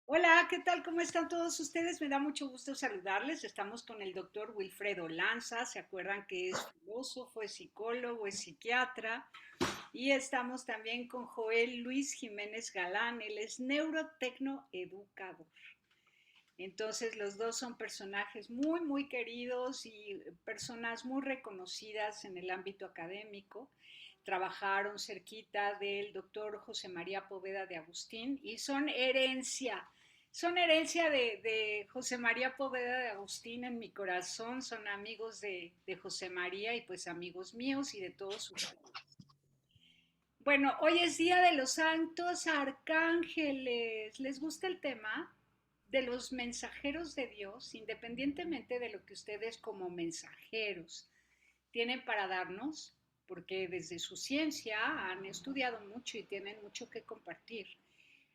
Hola, ¿qué tal? ¿Cómo están todos ustedes? Me da mucho gusto saludarles. Estamos con el doctor Wilfredo Lanza. ¿Se acuerdan que es filósofo, es psicólogo, es psiquiatra? Y estamos también con Joel Luis Jiménez Galán. Él es neurotecnoeducador. Entonces, los dos son personajes muy queridos y personas muy reconocidas en el ámbito académico. Trabajaron cerquita del doctor José María Poveda de Agustín y son herencia de José María Poveda de Agustín en mi corazón, son amigos de José María y pues amigos míos y de todos ustedes. Bueno, hoy es Día de los Santos Arcángeles. ¿Les gusta el tema de los mensajeros de Dios, independientemente de lo que ustedes como mensajeros tienen para darnos? Porque desde su ciencia han estudiado mucho y tienen mucho que compartir.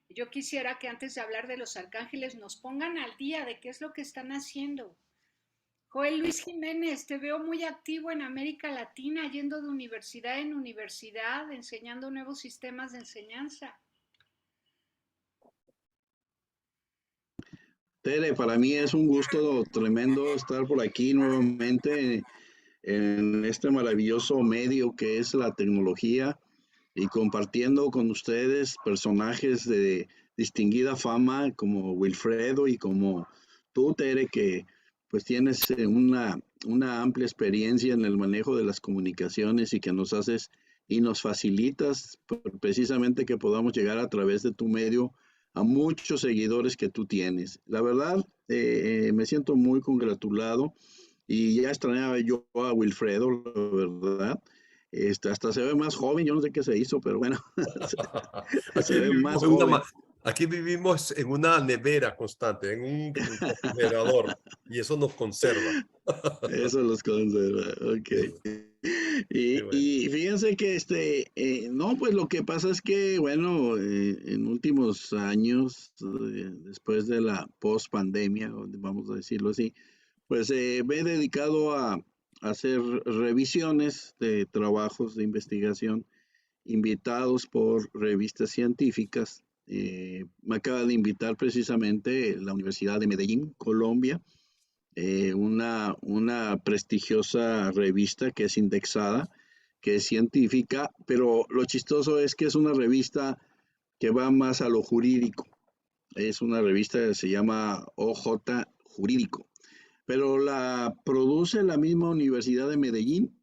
Yo quisiera que antes de hablar de los arcángeles nos pongan al día de qué es lo que están haciendo. Joel Luis Jiménez, te veo muy activo en América Latina, yendo de universidad en universidad, enseñando nuevos sistemas de enseñanza. Tere, para mí es un gusto tremendo estar por aquí nuevamente en este maravilloso medio que es la tecnología y compartiendo con ustedes personajes de distinguida fama como Wilfredo y como tú, Tere, que pues tienes una amplia experiencia en el manejo de las comunicaciones y que nos haces y nos facilitas precisamente que podamos llegar a través de tu medio a muchos seguidores que tú tienes. La verdad, me siento muy congratulado y ya extrañaba yo a Wilfredo, la verdad. Hasta se ve más joven, yo no sé qué se hizo, pero bueno, se Aquí ve más vivimos en una joven. ma aquí vivimos en una nevera constante, en un refrigerador, y eso nos conserva. Eso los conserva, ok. Sí, qué bueno. Y fíjense que no, pues lo que pasa es que, bueno, en últimos años, después de la post-pandemia, vamos a decirlo así, pues me he dedicado a hacer revisiones de trabajos de investigación invitados por revistas científicas. Me acaba de invitar precisamente la Universidad de Medellín, Colombia, una prestigiosa revista que es indexada, que es científica, pero lo chistoso es que es una revista que va más a lo jurídico. Es una revista que se llama OJ Jurídico, pero la produce la misma Universidad de Medellín.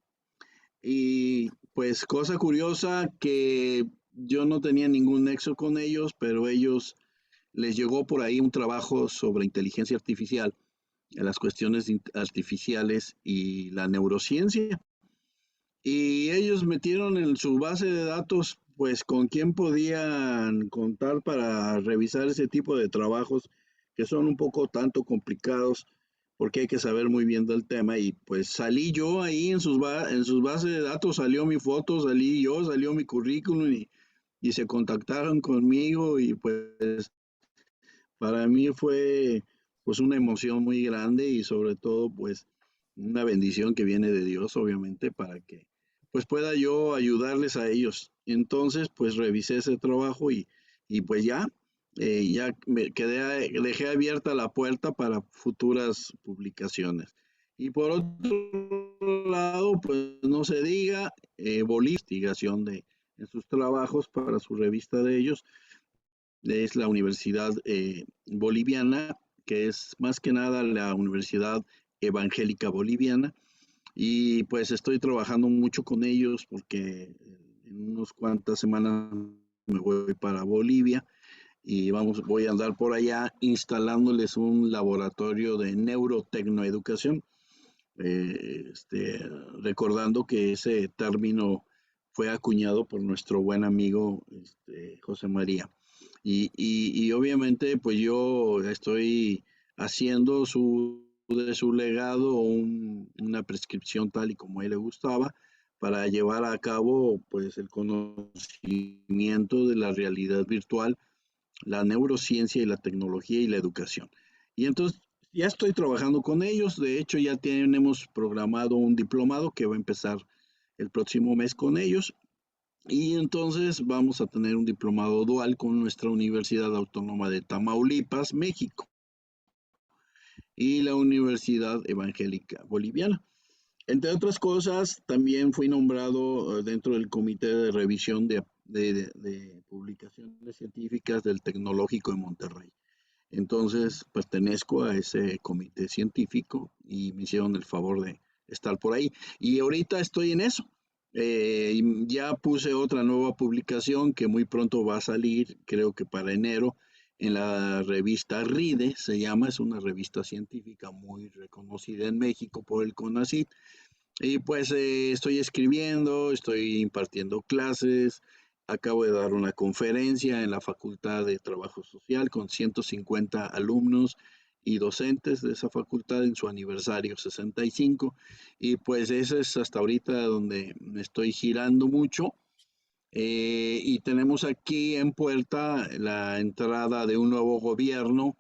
Y pues cosa curiosa que yo no tenía ningún nexo con ellos, pero ellos les llegó por ahí un trabajo sobre inteligencia artificial, las cuestiones artificiales y la neurociencia. Y ellos metieron en su base de datos, pues, con quién podían contar para revisar ese tipo de trabajos que son un poco tanto complicados porque hay que saber muy bien del tema y pues salí yo ahí en sus bases de datos, salió mi foto, salí yo, salió mi currículum y se contactaron conmigo y pues para mí fue pues una emoción muy grande y sobre todo pues una bendición que viene de Dios, obviamente, para que pues pueda yo ayudarles a ellos. Entonces pues revisé ese trabajo y pues ya me quedé, dejé abierta la puerta para futuras publicaciones. Y por otro lado, pues no se diga, Bolivia, investigación en sus trabajos para su revista de ellos, es la Universidad Boliviana, que es más que nada la Universidad Evangélica Boliviana. Y pues estoy trabajando mucho con ellos porque en unas cuantas semanas me voy para Bolivia y voy a andar por allá instalándoles un laboratorio de neurotecnoeducación, recordando que ese término fue acuñado por nuestro buen amigo José María. Y obviamente pues yo estoy haciendo de su legado una prescripción tal y como a él le gustaba para llevar a cabo pues el conocimiento de la realidad virtual, la neurociencia y la tecnología y la educación. Y entonces ya estoy trabajando con ellos, de hecho ya tenemos programado un diplomado que va a empezar el próximo mes con ellos Y entonces vamos a tener un diplomado dual con nuestra Universidad Autónoma de Tamaulipas, México, y la Universidad Evangélica Boliviana. Entre otras cosas, también fui nombrado dentro del Comité de Revisión de Publicaciones Científicas del Tecnológico de Monterrey. Entonces, pertenezco a ese comité científico y me hicieron el favor de estar por ahí. Y ahorita estoy en eso. Ya puse otra nueva publicación que muy pronto va a salir, creo que para enero, en la revista RIDE, se llama, es una revista científica muy reconocida en México por el CONACYT. Y pues estoy escribiendo, estoy impartiendo clases, acabo de dar una conferencia en la Facultad de Trabajo Social con 150 alumnos y docentes de esa facultad en su aniversario 65. Y pues eso es hasta ahorita donde me estoy girando mucho. Y tenemos aquí en puerta la entrada de un nuevo gobierno.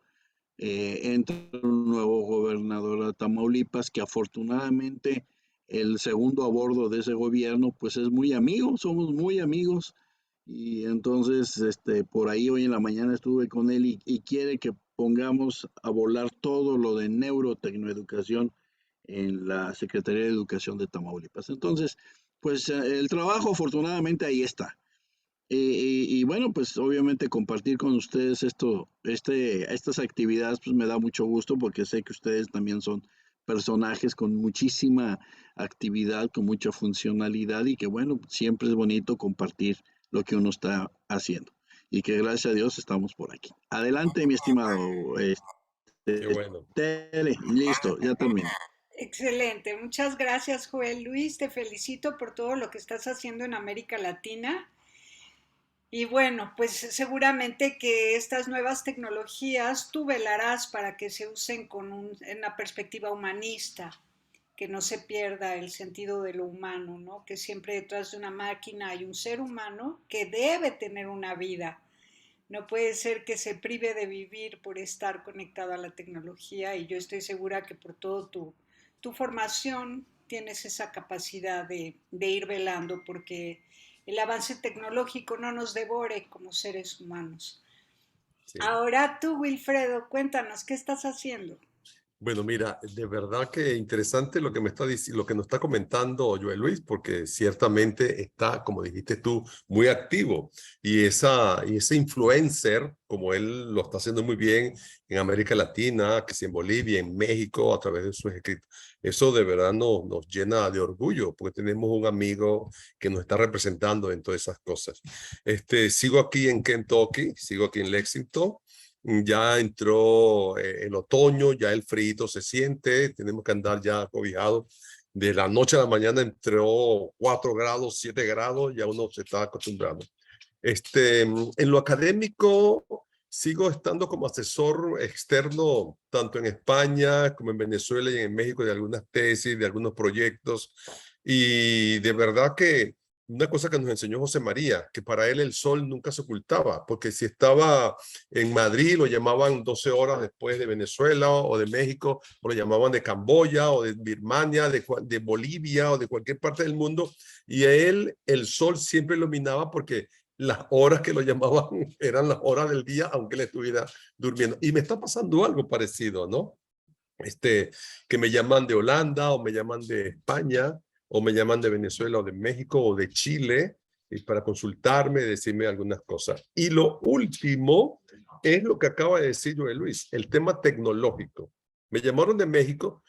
Entra un nuevo gobernador de Tamaulipas que afortunadamente el segundo a bordo de ese gobierno pues es muy amigo, somos muy amigos y entonces por ahí hoy en la mañana estuve con él y quiere que pongamos a volar todo lo de neurotecnoeducación en la Secretaría de Educación de Tamaulipas. Entonces, pues el trabajo afortunadamente ahí está. Y bueno, pues obviamente compartir con ustedes estas actividades, pues me da mucho gusto porque sé que ustedes también son personajes con muchísima actividad, con mucha funcionalidad y que bueno, siempre es bonito compartir lo que uno está haciendo y que gracias a Dios estamos por aquí. Adelante, mi estimado Qué bueno. Tere, listo, ya terminé. Excelente, muchas gracias Joel Luis, te felicito por todo lo que estás haciendo en América Latina. Y bueno, pues seguramente que estas nuevas tecnologías tú velarás para que se usen en una perspectiva humanista, que no se pierda el sentido de lo humano, ¿no? Que siempre detrás de una máquina hay un ser humano que debe tener una vida. No puede ser que se prive de vivir por estar conectado a la tecnología y yo estoy segura que por todo tu formación tienes esa capacidad de ir velando porque el avance tecnológico no nos devore como seres humanos. Sí. Ahora tú, Wilfredo, cuéntanos, ¿qué estás haciendo? Bueno, mira, de verdad que interesante lo que me está diciendo, lo que nos está comentando Joel Luis, porque ciertamente está, como dijiste tú, muy activo. Y ese influencer, como él lo está haciendo muy bien en América Latina, que si en Bolivia, en México, a través de sus escritos, eso de verdad nos llena de orgullo, porque tenemos un amigo que nos está representando en todas esas cosas. Sigo aquí en Kentucky, sigo aquí en Lexington. Ya entró el otoño, ya el frío se siente, tenemos que andar ya cobijados. De la noche a la mañana entró 4 grados, 7 grados, ya uno se está acostumbrando. En lo académico, sigo estando como asesor externo, tanto en España como en Venezuela y en México, de algunas tesis, de algunos proyectos. Y de verdad que una cosa que nos enseñó José María, que para él el sol nunca se ocultaba, porque si estaba en Madrid lo llamaban 12 horas después de Venezuela o de México, o lo llamaban de Camboya o de Birmania, de Bolivia o de cualquier parte del mundo, y a él el sol siempre iluminaba porque las horas que lo llamaban eran las horas del día, aunque él estuviera durmiendo. Y me está pasando algo parecido, ¿no? Que me llaman de Holanda o me llaman de España o me llaman de Venezuela o de México o de Chile y para consultarme, decirme algunas cosas. Y lo último es lo que acaba de decir Joel Luis, el tema tecnológico. Me llamaron de México.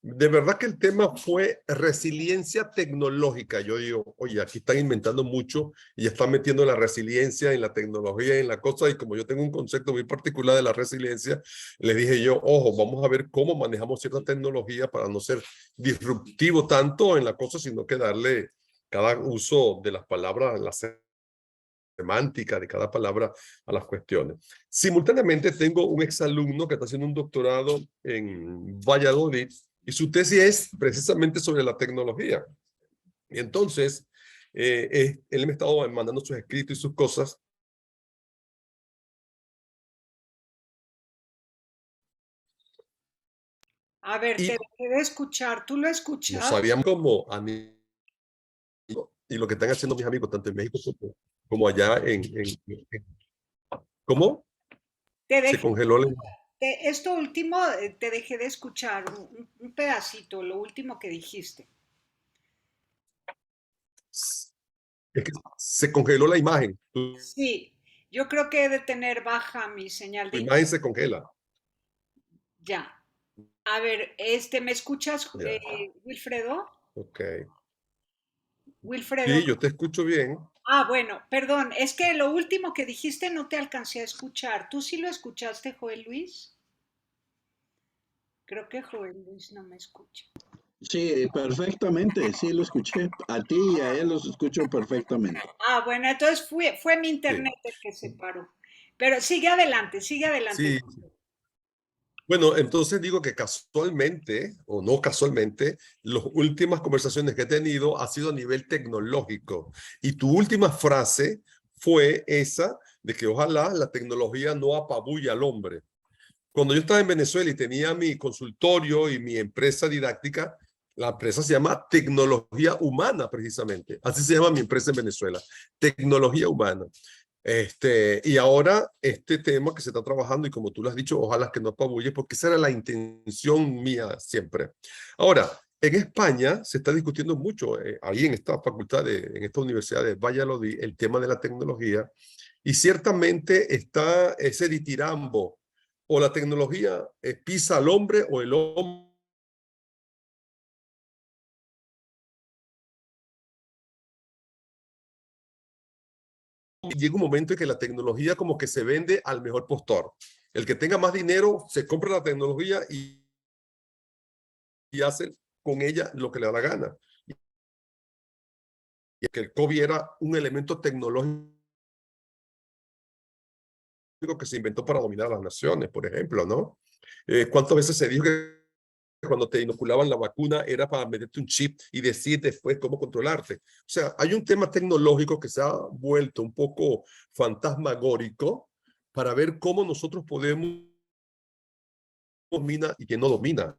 De verdad que el tema fue resiliencia tecnológica. Yo digo, oye, aquí están inventando mucho y ya están metiendo la resiliencia en la tecnología, en la cosa. Y como yo tengo un concepto muy particular de la resiliencia, le dije yo, ojo, vamos a ver cómo manejamos cierta tecnología para no ser disruptivo tanto en la cosa, sino que darle cada uso de las palabras, la semántica de cada palabra a las cuestiones. Simultáneamente tengo un exalumno que está haciendo un doctorado en Valladolid y su tesis es precisamente sobre la tecnología. Y entonces, él me ha estado mandando sus escritos y sus cosas. A ver, te Y dejé de escuchar, ¿tú lo no escuchas? sabíamos cómo y lo que están haciendo mis amigos, tanto en México como allá ¿Cómo? Te Se dejé, congeló la... esto último te dejé de escuchar, un pedacito, lo último que dijiste. Es que se congeló la imagen. Sí, yo creo que he de tener baja mi señal Tu de imagen internet. se congela. Ya. A ver, ¿me escuchas, Ya, Wilfredo? ok. Wilfredo. Sí, yo te escucho bien. Ah, bueno, perdón, es que lo último que dijiste no te alcancé a escuchar. ¿Tú sí lo escuchaste, Joel Luis? Creo que Joel Luis no me escucha. Sí, perfectamente, sí lo escuché. A ti y a él los escucho perfectamente. Ah, bueno, entonces fue mi Sí. internet el que se paró. Pero sigue adelante, sigue adelante. Sí, bueno, entonces digo que casualmente, o no casualmente, las últimas conversaciones que he tenido ha sido a nivel tecnológico. Y tu última frase fue esa de que ojalá la tecnología no apabulle al hombre. Cuando yo estaba en Venezuela y tenía mi consultorio y mi empresa didáctica, la empresa se llama Tecnología Humana, precisamente. Así se llama mi empresa en Venezuela, Tecnología Humana. Y ahora este tema que se está trabajando, y como tú lo has dicho, ojalá que no apabulle, porque esa era la intención mía siempre. Ahora, en España se está discutiendo mucho, ahí en esta facultad, en esta universidad de Valladolid, el tema de la tecnología, y ciertamente está ese ditirambo, o la tecnología pisa al hombre o el hombre. Llega un momento en que la tecnología como que se vende al mejor postor. El que tenga más dinero se compra la tecnología y hace con ella lo que le da la gana. Y que el COVID era un elemento tecnológico que se inventó para dominar a las naciones, por ejemplo, ¿no? ¿Cuántas veces se dijo que cuando te inoculaban la vacuna era para meterte un chip y decir después cómo controlarte? O sea, hay un tema tecnológico que se ha vuelto un poco fantasmagórico para ver cómo nosotros podemos dominar y quién no domina.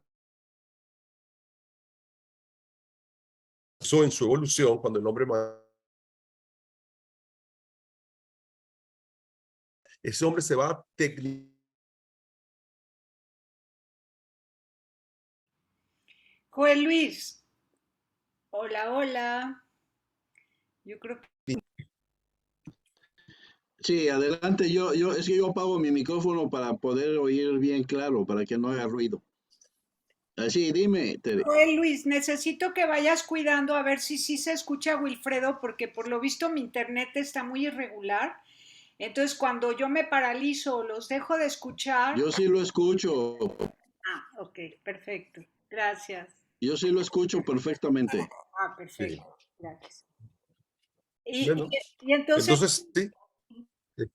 Eso en su evolución, cuando el hombre ese hombre se va técnico. Joel Luis, hola, hola. Yo creo que Sí, adelante, es que yo apago mi micrófono para poder oír bien claro, para que no haga ruido. Así, dime, Tere. Joel Luis, necesito que vayas cuidando a ver si sí se escucha Wilfredo, porque por lo visto mi internet está muy irregular. Entonces, cuando yo me paralizo o los dejo de escuchar. Yo sí lo escucho, Ah, ok, perfecto. Gracias. yo sí lo escucho perfectamente. Ah, Sí. perfecto. Gracias. Y, Bueno, y entonces, entonces sí.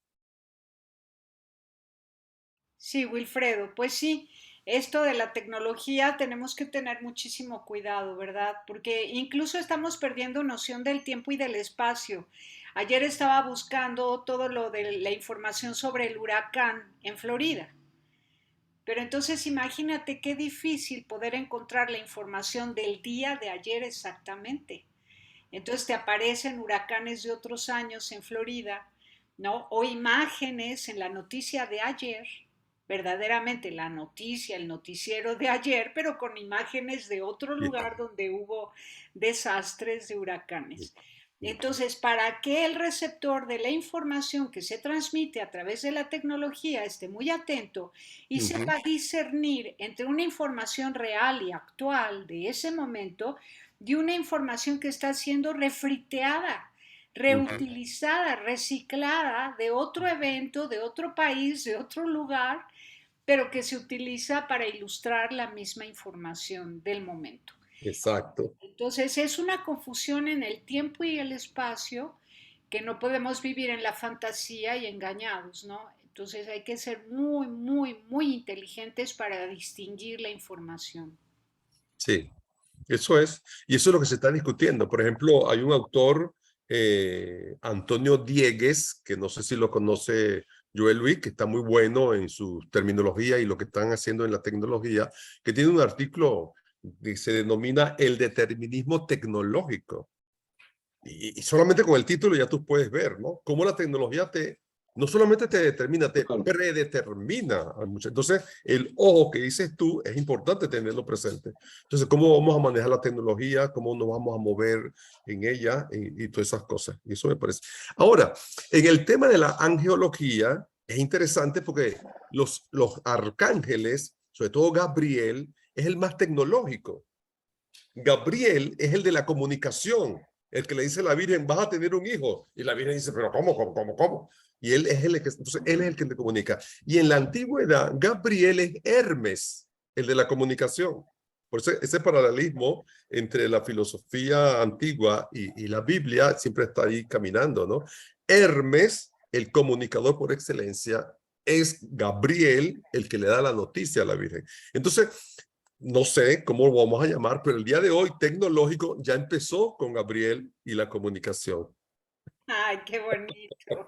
sí, Wilfredo, pues sí, esto de la tecnología tenemos que tener muchísimo cuidado, ¿verdad? Porque incluso estamos perdiendo noción del tiempo y del espacio. Ayer estaba buscando todo lo de la información sobre el huracán en Florida. Pero entonces imagínate qué difícil poder encontrar la información del día de ayer exactamente. Entonces te aparecen huracanes de otros años en Florida, ¿no? O imágenes en la noticia de ayer, verdaderamente la noticia, el noticiero de ayer, pero con imágenes de otro Sí. lugar donde hubo desastres de huracanes. Entonces, para que el receptor de la información que se transmite a través de la tecnología esté muy atento y sepa discernir entre una información real y actual de ese momento de una información que está siendo refriteada, reutilizada, reciclada de otro evento, de otro país, de otro lugar, pero que se utiliza para ilustrar la misma información del momento. Exacto. Entonces es una confusión en el tiempo y el espacio que no podemos vivir en la fantasía y engañados, ¿no? Entonces hay que ser muy, muy, muy inteligentes para distinguir la información. Sí. Eso es, y eso es lo que se está discutiendo. Por ejemplo, hay un autor, Antonio Diegues, que no sé si lo conoce Joel Luis, que está muy bueno en su terminología y lo que están haciendo en la tecnología, que tiene un artículo que se denomina el determinismo tecnológico. Y solamente con el título ya tú puedes ver, ¿no? Cómo la tecnología no solamente te determina, te Claro. predetermina. Entonces, el ojo que dices tú es importante tenerlo presente. Entonces, ¿cómo vamos a manejar la tecnología? ¿Cómo nos vamos a mover en ella? Y todas esas cosas. Y eso me parece. Ahora, en el tema de la angeología, es interesante porque los arcángeles, sobre todo Gabriel, es el más tecnológico. Gabriel es el de la comunicación, el que le dice a la Virgen, vas a tener un hijo. Y la Virgen dice, pero ¿cómo? Y él es entonces él es el que te comunica. Y en la antigüedad, Gabriel es Hermes, el de la comunicación. Por eso ese paralelismo entre la filosofía antigua y la Biblia siempre está ahí caminando, ¿no? Hermes, el comunicador por excelencia, es Gabriel el que le da la noticia a la Virgen. Entonces, no sé cómo lo vamos a llamar, pero el día de hoy tecnológico ya empezó con Gabriel y la comunicación. Ay, qué bonito.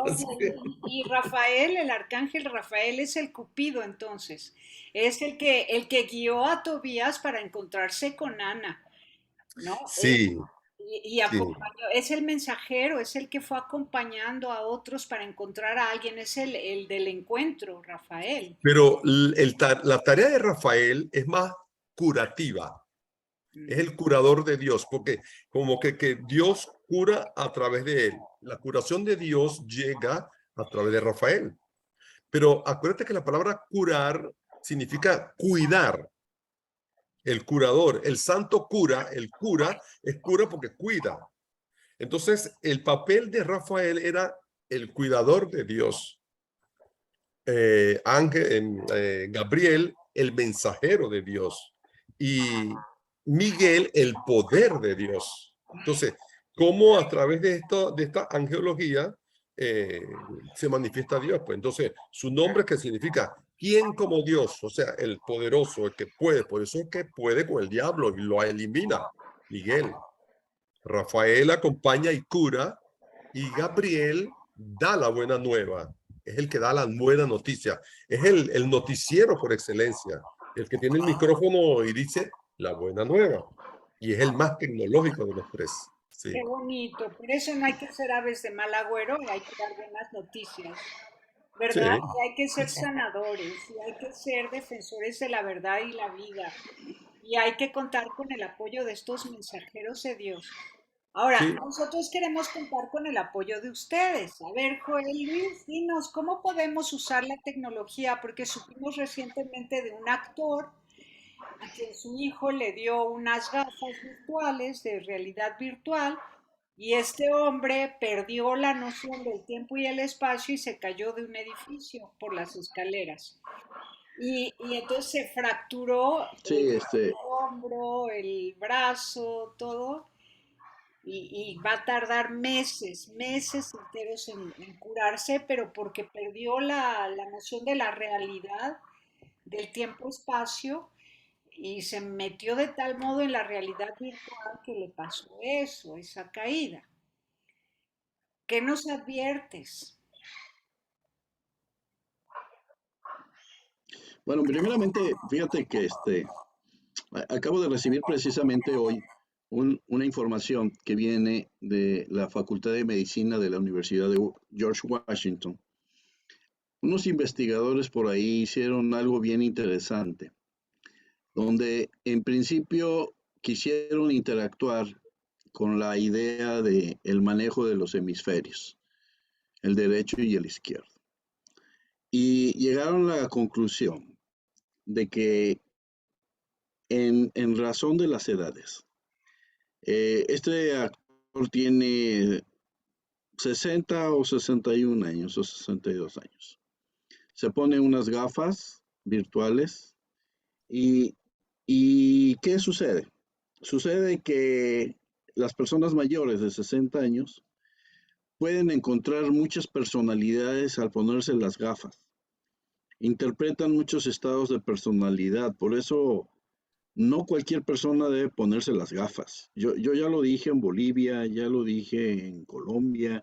Así que, Oye, y Rafael, el arcángel Rafael es el Cupido entonces. Es el que guió a Tobías para encontrarse con Ana, ¿no? sí, Y sí. acompañó, es el mensajero, es el que fue acompañando a otros para encontrar a alguien, es el del encuentro, Rafael. Pero la tarea de Rafael es más curativa, es Mm. el curador de Dios, porque como que Dios cura a través de él. La curación de Dios llega a través de Rafael. Pero acuérdate que la palabra curar significa cuidar. El curador, el santo cura, el cura es cura porque cuida. Entonces, el papel de Rafael era el cuidador de Dios. Gabriel, el mensajero de Dios. Y Miguel, el poder de Dios. Entonces, ¿cómo a través de esta angeología se manifiesta Dios? Pues entonces, su nombre que significa ¿quién como Dios? O sea, el poderoso, el que puede. Por eso es que puede con el diablo y lo elimina. Miguel. Rafael acompaña y cura, y Gabriel da la buena nueva. Es el que da la buena noticia. Es el noticiero por excelencia. El que tiene el micrófono y dice la buena nueva. Y es el más tecnológico de los tres. Qué Sí, bonito, por eso no hay que ser aves de mal agüero y hay que dar buenas noticias, ¿verdad? sí, Y hay que ser sanadores, y hay que ser defensores de la verdad y la vida, y hay que contar con el apoyo de estos mensajeros de Dios. Ahora, sí. nosotros queremos contar con el apoyo de ustedes. A ver, Joel Luis, dinos, ¿cómo podemos usar la tecnología? Porque supimos recientemente de un actor a quien su hijo le dio unas gafas virtuales de realidad virtual y este hombre perdió la noción del tiempo y el espacio y se cayó de un edificio por las escaleras. Y entonces se fracturó Sí, el hombro, el brazo, todo, y va a tardar meses, meses enteros en curarse, pero porque perdió la noción de la realidad, del tiempo-espacio, y se metió de tal modo en la realidad virtual que le pasó eso, esa caída. ¿Qué nos adviertes? bueno, primeramente, fíjate que acabo de recibir precisamente hoy una información que viene de la Facultad de Medicina de la Universidad de George Washington. Unos investigadores por ahí hicieron algo bien interesante, donde en principio quisieron interactuar con la idea de el manejo de los hemisferios, el derecho y el izquierdo. Y llegaron a la conclusión de que en razón de las edades, este actor tiene 60 o 61 años o 62 años. Se pone unas gafas virtuales y, y ¿qué sucede? Sucede que las personas mayores de 60 años pueden encontrar muchas personalidades al ponerse las gafas. Interpretan muchos estados de personalidad, por eso no cualquier persona debe ponerse las gafas. Yo ya lo dije en Bolivia, ya lo dije en Colombia,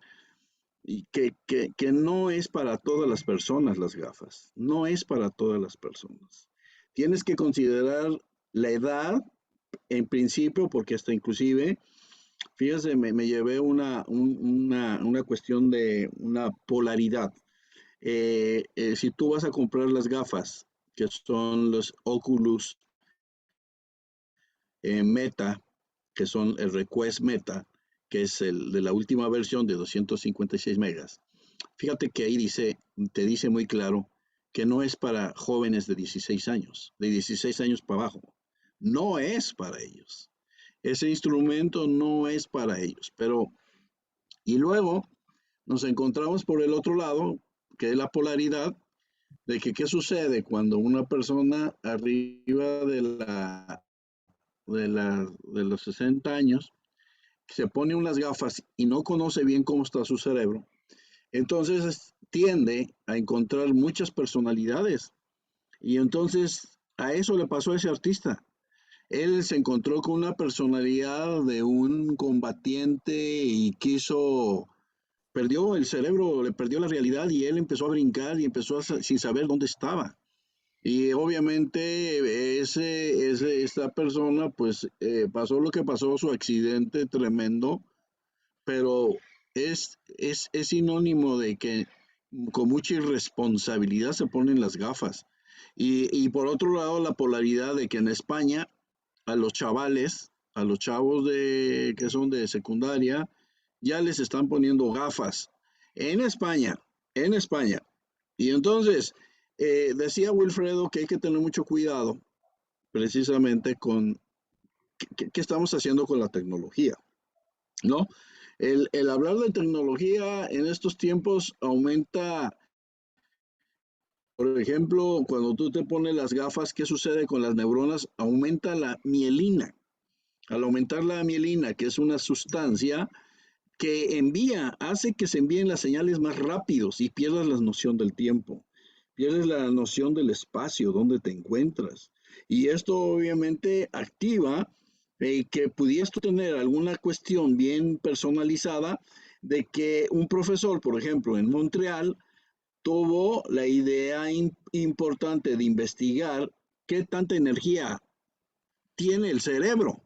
y que no es para todas las personas las gafas, no es para todas las personas. Tienes que considerar la edad en principio, porque hasta inclusive Fíjese, me llevé una cuestión de una polaridad. Si tú vas a comprar las gafas, que son los Oculus Meta, que son el Request Meta, que es el de la última versión de 256 megas. Fíjate que ahí te dice muy claro que no es para jóvenes de 16 años para abajo. No es para ellos. Ese instrumento no es para ellos. Y luego nos encontramos por el otro lado, que es la polaridad de que qué sucede cuando una persona arriba de los 60 años se pone unas gafas y no conoce bien cómo está su cerebro, entonces tiende a encontrar muchas personalidades. Y entonces a eso le pasó a ese artista. Él se encontró con una personalidad de un combatiente y perdió el cerebro, le perdió la realidad y él empezó a brincar y empezó sin saber dónde estaba. Y obviamente esta persona pues pasó lo que pasó, su accidente tremendo, pero es sinónimo de que con mucha irresponsabilidad se ponen las gafas. Y por otro lado, la polaridad de que en España a los chavales, a los chavos que son de secundaria, ya les están poniendo gafas. En España, en España. Y entonces, decía Wilfredo que hay que tener mucho cuidado precisamente con qué estamos haciendo con la tecnología, ¿no? El hablar de tecnología en estos tiempos aumenta, por ejemplo, cuando tú te pones las gafas, ¿qué sucede con las neuronas? Aumenta la mielina. Al aumentar la mielina, que es una sustancia que hace que se envíen las señales más rápidos y pierdas la noción del tiempo, pierdes la noción del espacio, donde te encuentras. Y esto obviamente activa que pudieras tener alguna cuestión bien personalizada de que un profesor, por ejemplo, en Montreal, tuvo la idea importante de investigar qué tanta energía tiene el cerebro.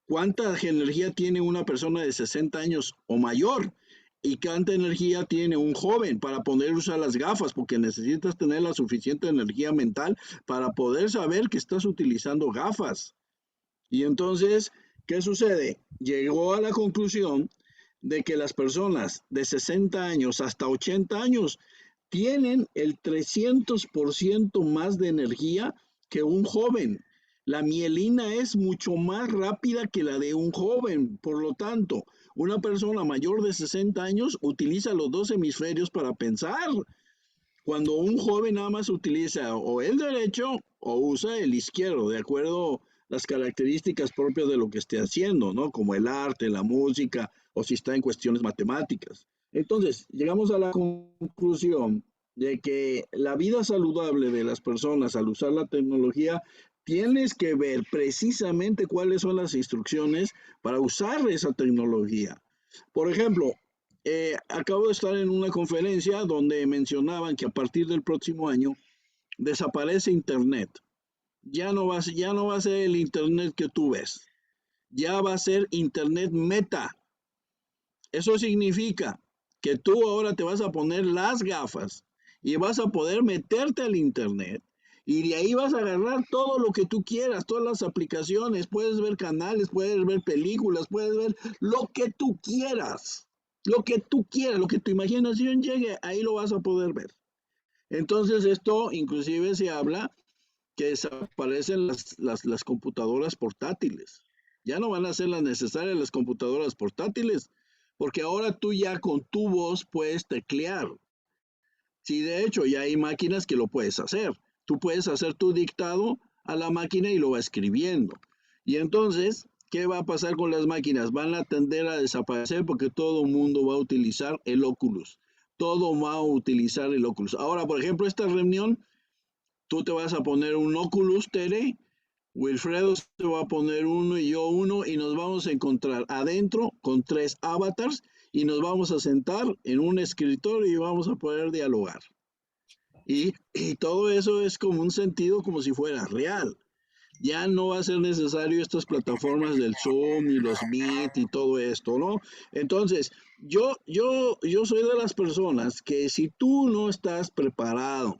¿Cuánta energía tiene una persona de 60 años o mayor? ¿Y cuánta energía tiene un joven para poder usar las gafas? Porque necesitas tener la suficiente energía mental para poder saber que estás utilizando gafas. Y entonces, ¿qué sucede? Llegó a la conclusión de que las personas de 60 años hasta 80 años tienen el 300% más de energía que un joven. La mielina es mucho más rápida que la de un joven. Por lo tanto, una persona mayor de 60 años utiliza los dos hemisferios para pensar. Cuando un joven nada más utiliza o el derecho o usa el izquierdo, de acuerdo a las características propias de lo que esté haciendo, ¿no? Como el arte, la música o si está en cuestiones matemáticas. Entonces, llegamos a la conclusión de que la vida saludable de las personas al usar la tecnología, tienes que ver precisamente cuáles son las instrucciones para usar esa tecnología. Por ejemplo, acabo de estar en una conferencia donde mencionaban que a partir del próximo año desaparece Internet. Ya no va a ser el Internet que tú ves. Ya va a ser Internet meta. Eso significa que tú ahora te vas a poner las gafas y vas a poder meterte al Internet y de ahí vas a agarrar todo lo que tú quieras, todas las aplicaciones, puedes ver canales, puedes ver películas, puedes ver lo que tú quieras. Lo que tú quieras, lo que tu imaginación llegue, ahí lo vas a poder ver. Entonces esto inclusive se habla que desaparecen las computadoras portátiles. Ya no van a ser las necesarias las computadoras portátiles, porque ahora tú ya con tu voz puedes teclear. Sí, de hecho, ya hay máquinas que lo puedes hacer. Tú puedes hacer tu dictado a la máquina y lo va escribiendo. Y entonces, ¿qué va a pasar con las máquinas? Van a tender a desaparecer porque todo el mundo va a utilizar el Oculus. Todo va a utilizar el Oculus. Ahora, por ejemplo, esta reunión, tú te vas a poner un Oculus, Tere, Wilfredo se va a poner uno y yo uno y nos vamos a encontrar adentro con 3 avatars y nos vamos a sentar en un escritorio y vamos a poder dialogar. Y todo eso es como un sentido como si fuera real. ya no va a ser necesario estas plataformas del Zoom y los Meet y todo esto, ¿no? Entonces, yo soy de las personas que si tú no estás preparado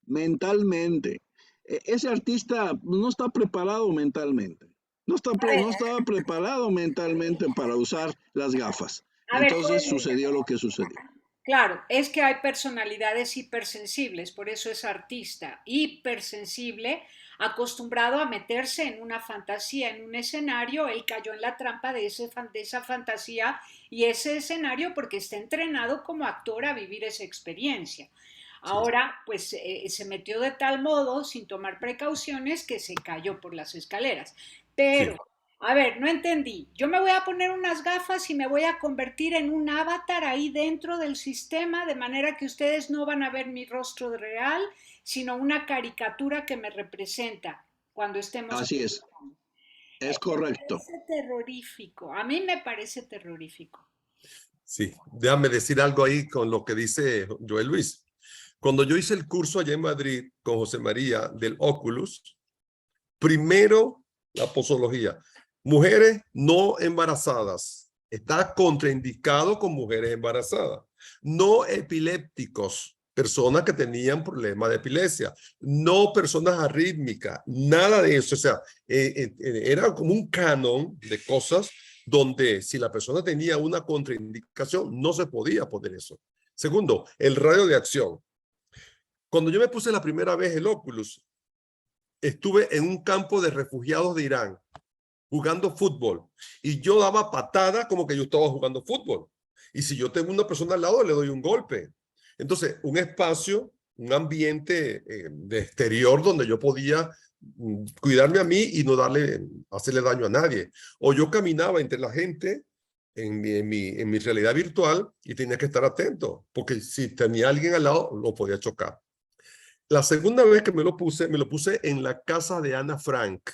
mentalmente, ese artista no está preparado mentalmente. No estaba preparado mentalmente para usar las gafas. A ver, Entonces sucedió lo que sucedió. claro, es que hay personalidades hipersensibles, por eso es artista, hipersensible, acostumbrado a meterse en una fantasía, en un escenario, él cayó en la trampa de esa fantasía y ese escenario porque está entrenado como actor a vivir esa experiencia. Sí, Ahora, pues se metió de tal modo, sin tomar precauciones, que se cayó por las escaleras. Pero sí. a ver, no entendí. Yo me voy a poner unas gafas y me voy a convertir en un avatar ahí dentro del sistema, de manera que ustedes no van a ver mi rostro real, sino una caricatura que me representa cuando estemos Así es Me correcto. parece terrorífico. A mí me parece terrorífico. Sí, déjame decir algo ahí con lo que dice Joel Luis. Cuando yo hice el curso allá en Madrid con José María del Oculus, primero la posología. Mujeres no embarazadas. Está contraindicado con mujeres embarazadas. No epilépticos, personas que tenían problemas de epilepsia. No personas arrítmicas, nada de eso. O sea, era como un canon de cosas donde si la persona tenía una contraindicación, no se podía poner eso. Segundo, el radio de acción. Cuando yo me puse la primera vez el Oculus, estuve en un campo de refugiados de Irán jugando fútbol y yo daba patada como que yo estaba jugando fútbol. Y si yo tengo una persona al lado, le doy un golpe. Entonces, un espacio, un ambiente de exterior donde yo podía cuidarme a mí y no hacerle daño a nadie. O yo caminaba entre la gente en mi realidad virtual y tenía que estar atento, porque si tenía alguien al lado, lo podía chocar. La segunda vez que me lo puse en la casa de Ana Frank.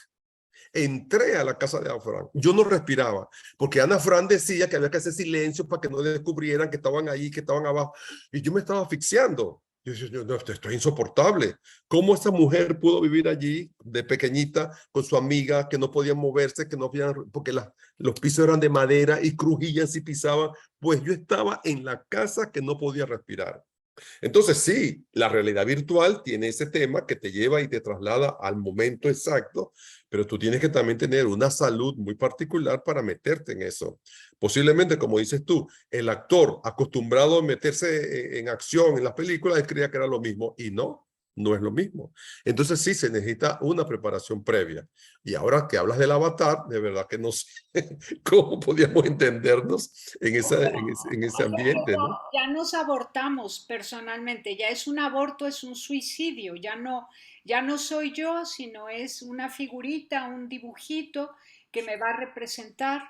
Entré a la casa de Ana Frank. Yo no respiraba, porque Ana Frank decía que había que hacer silencio para que no descubrieran que estaban ahí, que estaban abajo. Y yo me estaba asfixiando. Yo, no, esto es insoportable. ¿Cómo esa mujer pudo vivir allí de pequeñita con su amiga que no podían moverse, que no podían, porque los pisos eran de madera y crujían si pisaban? Pues yo estaba en la casa que no podía respirar. Entonces, sí, la realidad virtual tiene ese tema que te lleva y te traslada al momento exacto, pero tú tienes que también tener una salud muy particular para meterte en eso. Posiblemente, como dices tú, el actor acostumbrado a meterse en acción en las películas, él creía que era lo mismo y no, no es lo mismo. Entonces, sí, se necesita una preparación previa. Y ahora que hablas del avatar, de verdad que no sé cómo podíamos entendernos en ese ambiente, ¿no? Ya nos abortamos personalmente, ya es un aborto, es un suicidio, ya no soy yo, sino es una figurita, un dibujito que me va a representar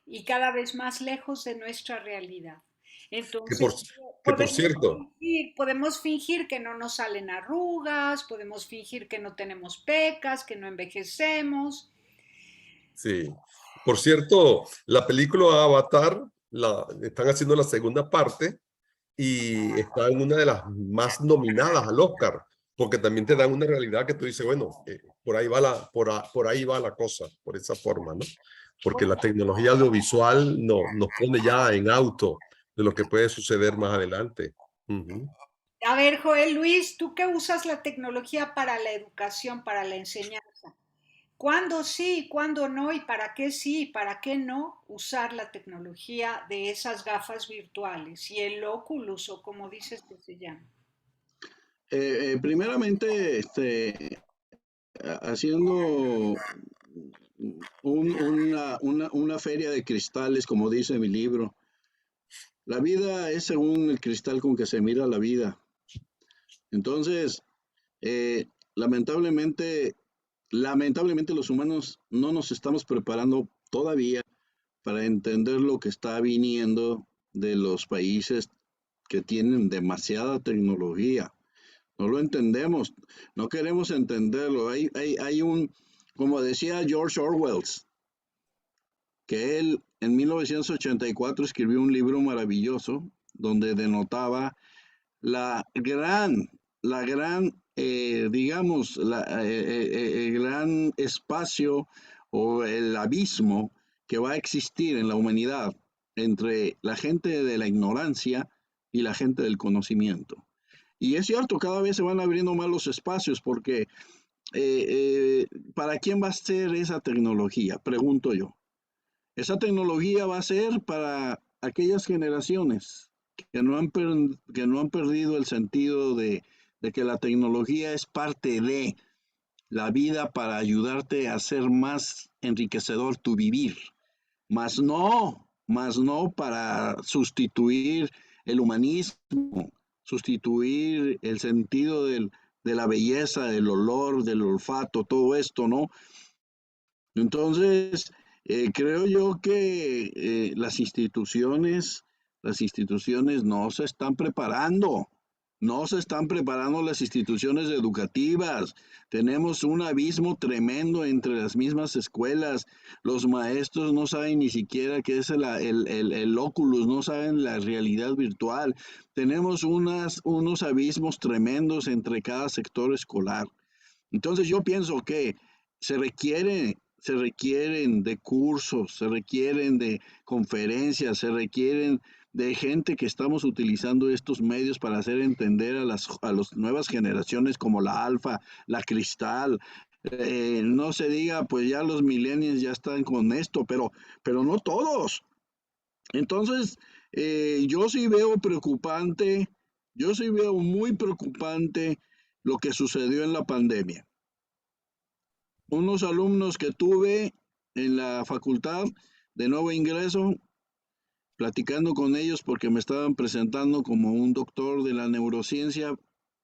y cada vez más lejos de nuestra realidad. Que por, Entonces, que por cierto, podemos fingir que no nos salen arrugas, podemos fingir que no tenemos pecas, que no envejecemos. sí. Por cierto, la película Avatar están haciendo la segunda parte y está en una de las más nominadas al Oscar, porque también te dan una realidad que tú dices, bueno, por ahí va la cosa, por esa forma, ¿no? Porque la tecnología audiovisual nos pone ya en auto de lo que puede suceder más adelante. Ujú. A ver, Joel Luis, tú que usas la tecnología para la educación, para la enseñanza, ¿cuándo sí, cuándo no y para qué sí y para qué no usar la tecnología de esas gafas virtuales y el Oculus o como dices que se llama? Primeramente, haciendo una feria de cristales, como dice mi libro. La vida es según el cristal con que se mira la vida. Entonces, lamentablemente, lamentablemente los humanos no nos estamos preparando todavía para entender lo que está viniendo de los países que tienen demasiada tecnología. No lo entendemos, no queremos entenderlo. Hay como decía George Orwell, que él en 1984 escribió un libro maravilloso donde denotaba la gran digamos, el gran espacio o el abismo que va a existir en la humanidad entre la gente de la ignorancia y la gente del conocimiento. Y es cierto, cada vez se van abriendo más los espacios porque ¿para quién va a ser esa tecnología? Pregunto yo. Esa tecnología va a ser para aquellas generaciones que no han perdido el sentido de que la tecnología es parte de la vida para ayudarte a hacer más enriquecedor tu vivir, más no para sustituir el humanismo, sustituir el sentido de la belleza, del olor, del olfato, todo esto, ¿no? Entonces, creo yo que las instituciones no se están preparando, no se están preparando las instituciones educativas. Tenemos un abismo tremendo entre las mismas escuelas. Los maestros no saben ni siquiera qué es el Oculus, no saben la realidad virtual. Tenemos unos abismos tremendos entre cada sector escolar. Entonces yo pienso que se requieren de cursos, se requieren de conferencias, se requieren de gente que estamos utilizando estos medios para hacer entender a las nuevas generaciones como la Alfa, la Cristal. No se diga, pues ya los millennials ya están con esto, pero no todos. Entonces, yo sí veo preocupante, yo sí veo muy preocupante lo que sucedió en la pandemia. Unos alumnos que tuve en la facultad de nuevo ingreso, platicando con ellos porque me estaban presentando como un doctor de la neurociencia,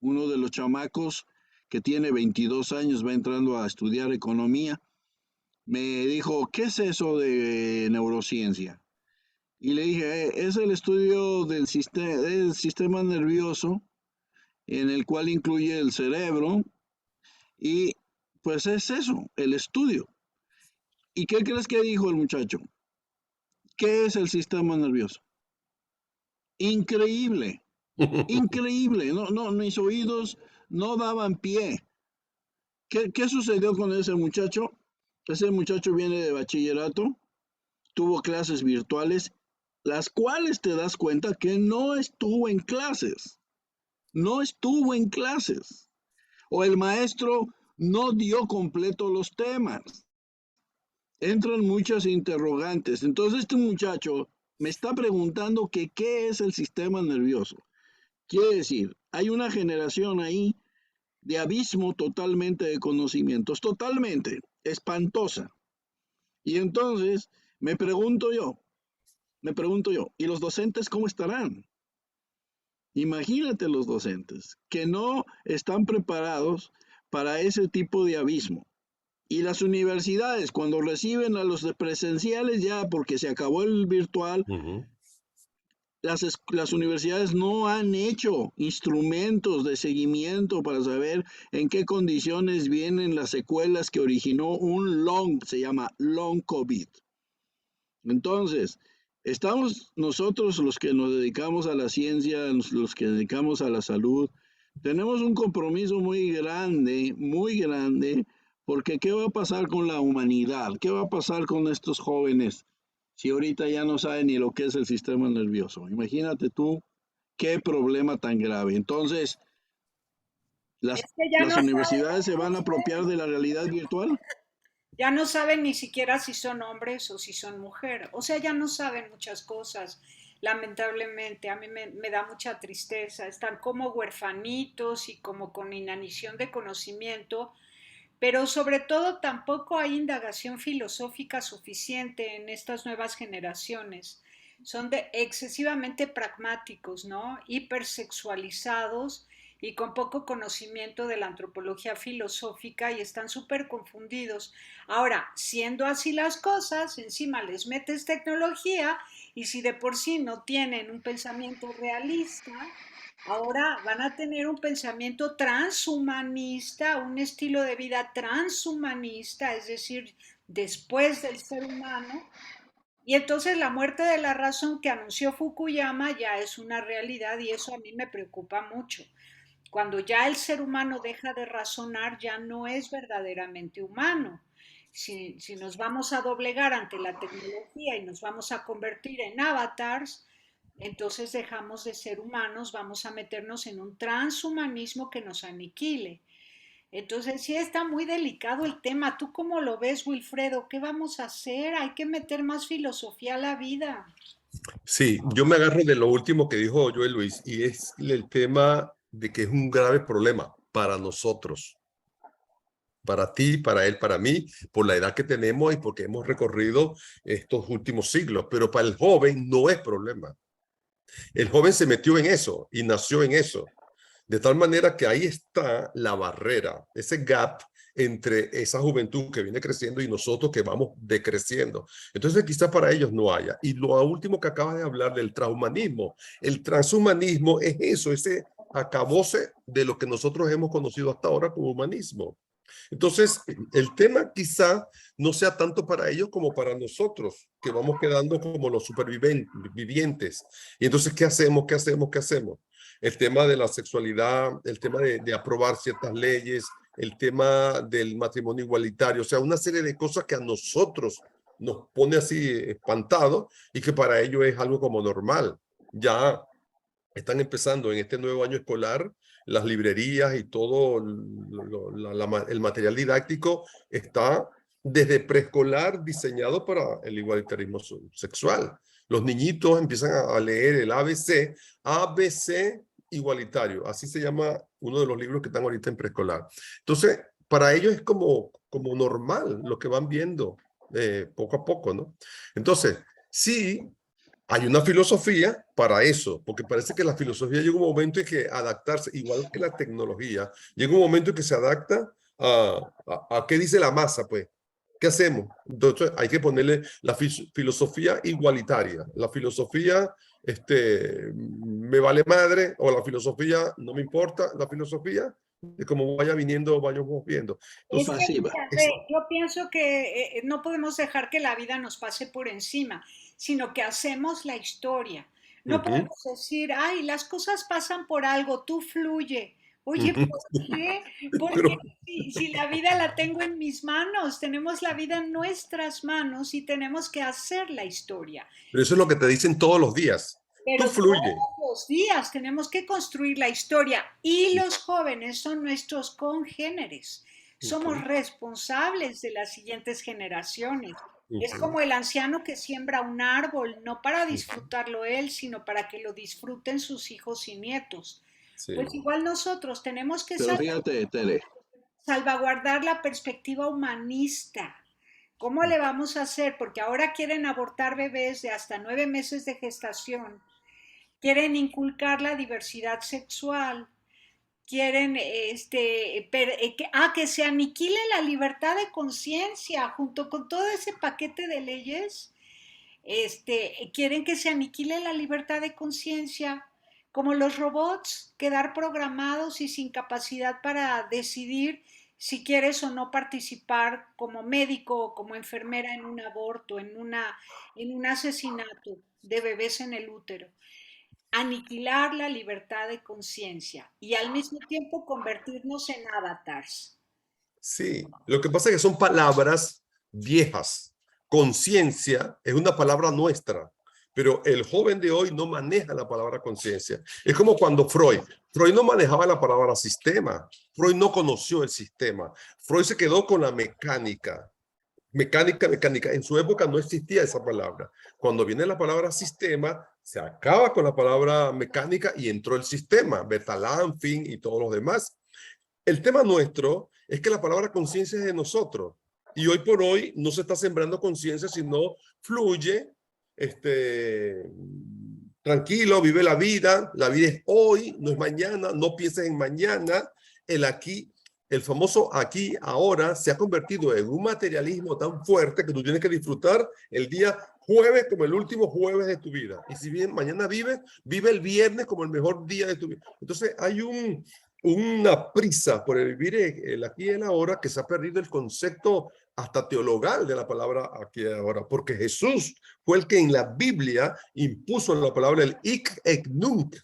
uno de los chamacos que tiene 22 años, va entrando a estudiar economía, me dijo, ¿qué es eso de neurociencia? Y le dije, es el estudio del sistema nervioso, en el cual incluye el cerebro, y pues es eso, el estudio. ¿Y qué crees que dijo el muchacho? ¿Qué es el sistema nervioso? Increíble, increíble. Mis oídos no daban pie. ¿Qué sucedió con ese muchacho? Ese muchacho viene de bachillerato, tuvo clases virtuales, las cuales te das cuenta que no estuvo en clases, no estuvo en clases. O el maestro no dio completo los temas. Entran muchas interrogantes. Entonces este muchacho me está preguntando que qué es el sistema nervioso. Quiere decir, hay una generación ahí de abismo totalmente de conocimientos, totalmente espantosa. Y entonces me pregunto yo, ¿y los docentes cómo estarán? Imagínate los docentes que no están preparados para ese tipo de abismo. Y las universidades, cuando reciben a los de presenciales ya porque se acabó el virtual, Ujú. las universidades no han hecho instrumentos de seguimiento para saber en qué condiciones vienen las secuelas que originó se llama long COVID. Entonces, estamos nosotros los que nos dedicamos a la ciencia, los que dedicamos a la salud, tenemos un compromiso muy grande, porque ¿qué va a pasar con la humanidad? ¿Qué va a pasar con estos jóvenes si ahorita ya no saben ni lo que es el sistema nervioso? Imagínate tú qué problema tan grave. Entonces, Es que ya las no saben, universidades se van a apropiar de la realidad virtual. ya no saben ni siquiera si son hombres o si son mujeres. O sea, ya no saben muchas cosas. Lamentablemente, a mí me da mucha tristeza. Están como huerfanitos y como con inanición de conocimiento, pero sobre todo tampoco hay indagación filosófica suficiente en estas nuevas generaciones. Son excesivamente pragmáticos, ¿no? Hipersexualizados y con poco conocimiento de la antropología filosófica y están súper confundidos. Ahora, siendo así las cosas, encima les metes tecnología y si de por sí no tienen un pensamiento realista, ahora van a tener un pensamiento transhumanista, un estilo de vida transhumanista, es decir, después del ser humano. Y entonces la muerte de la razón que anunció Fukuyama ya es una realidad y eso a mí me preocupa mucho. Cuando ya el ser humano deja de razonar, ya no es verdaderamente humano. Si nos vamos a doblegar ante la tecnología y nos vamos a convertir en avatars, entonces dejamos de ser humanos, vamos a meternos en un transhumanismo que nos aniquile. Entonces sí está muy delicado el tema. ¿Tú cómo lo ves, Wilfredo? ¿Qué vamos a hacer? Hay que meter más filosofía a la vida. Sí, yo me agarro de lo último que dijo Joel Luis y es el tema de que es un grave problema para nosotros, para ti, para él, para mí, por la edad que tenemos y porque hemos recorrido estos últimos siglos, pero para el joven no es problema. El joven se metió en eso y nació en eso. De tal manera que ahí está la barrera, ese gap entre esa juventud que viene creciendo y nosotros que vamos decreciendo. Entonces quizá para ellos no haya. Y lo último que acabas de hablar del transhumanismo. El transhumanismo es eso, ese acabose de lo que nosotros hemos conocido hasta ahora como humanismo. Entonces, el tema quizá no sea tanto para ellos como para nosotros, que vamos quedando como los supervivientes. Y entonces, ¿qué hacemos? ¿Qué hacemos? ¿Qué hacemos? El tema de la sexualidad, el tema de aprobar ciertas leyes, el tema del matrimonio igualitario, o sea, una serie de cosas que a nosotros nos pone así espantados y que para ellos es algo como normal. Ya están empezando en este nuevo año escolar, las librerías y todo el material didáctico está desde preescolar diseñado para el igualitarismo sexual. Los niñitos empiezan a leer el ABC, ABC igualitario, así se llama uno de los libros que están ahorita en preescolar. Entonces, para ellos es como normal lo que van viendo poco a poco, ¿no? Entonces, sí, hay una filosofía para eso, porque parece que la filosofía llega un momento en que adaptarse, igual que la tecnología, llega un momento en que se adapta a qué dice la masa, pues. ¿Qué hacemos? Entonces hay que ponerle la filosofía igualitaria, la filosofía me vale madre, o la filosofía no me importa, la filosofía de cómo vaya viniendo, vayamos viendo. Es Entonces, que, Pasiva. mira, ve, yo pienso que no podemos dejar que la vida nos pase por encima, sino que hacemos la historia. No podemos decir, ay, las cosas pasan por algo, tú fluye. Oye, ¿por qué? Porque pero si la vida la tengo en mis manos, tenemos la vida en nuestras manos y tenemos que hacer la historia. Pero eso es lo que te dicen todos los días. Tú Pero todos fluye. los días tenemos que construir la historia y los jóvenes son nuestros congéneres. Somos Ujú, responsables de las siguientes generaciones. Es ujú, como el anciano que siembra un árbol, no para ujú. disfrutarlo él, sino para que lo disfruten sus hijos y nietos. Pues Sí, igual nosotros tenemos que Pero fíjate, Tere, salvaguardar la perspectiva humanista. ¿Cómo le vamos a hacer? Porque ahora quieren abortar bebés de hasta 9 meses de gestación, quieren inculcar la diversidad sexual, quieren que se aniquile la libertad de conciencia junto con todo ese paquete de leyes. Quieren que se aniquile la libertad de conciencia, como los robots, quedar programados y sin capacidad para decidir si quieres o no participar como médico o como enfermera en un aborto, en un asesinato de bebés en el útero. Aniquilar la libertad de conciencia y al mismo tiempo convertirnos en avatars. sí. Lo que pasa es que son palabras viejas. Conciencia es una palabra nuestra, pero el joven de hoy no maneja la palabra conciencia. Es como cuando Freud no manejaba la palabra sistema. Freud no conoció el sistema. Freud se quedó con la mecánica. Mecánica, mecánica. En su época no existía esa palabra. Cuando viene la palabra sistema, se acaba con la palabra mecánica y entró el sistema, Bertalanffy, Finn y todos los demás. El tema nuestro es que la palabra conciencia es de nosotros. Y hoy por hoy no se está sembrando conciencia, sino fluye, tranquilo, vive la vida es hoy, no es mañana, no pienses en mañana, el aquí, el famoso aquí, ahora, se ha convertido en un materialismo tan fuerte que tú tienes que disfrutar el día jueves como el último jueves de tu vida. Y si bien mañana vive el viernes como el mejor día de tu vida. Entonces hay una prisa por el vivir el aquí y el ahora que se ha perdido el concepto hasta teologal de la palabra aquí y ahora, porque Jesús fue el que en la Biblia impuso la palabra el hic et nunc.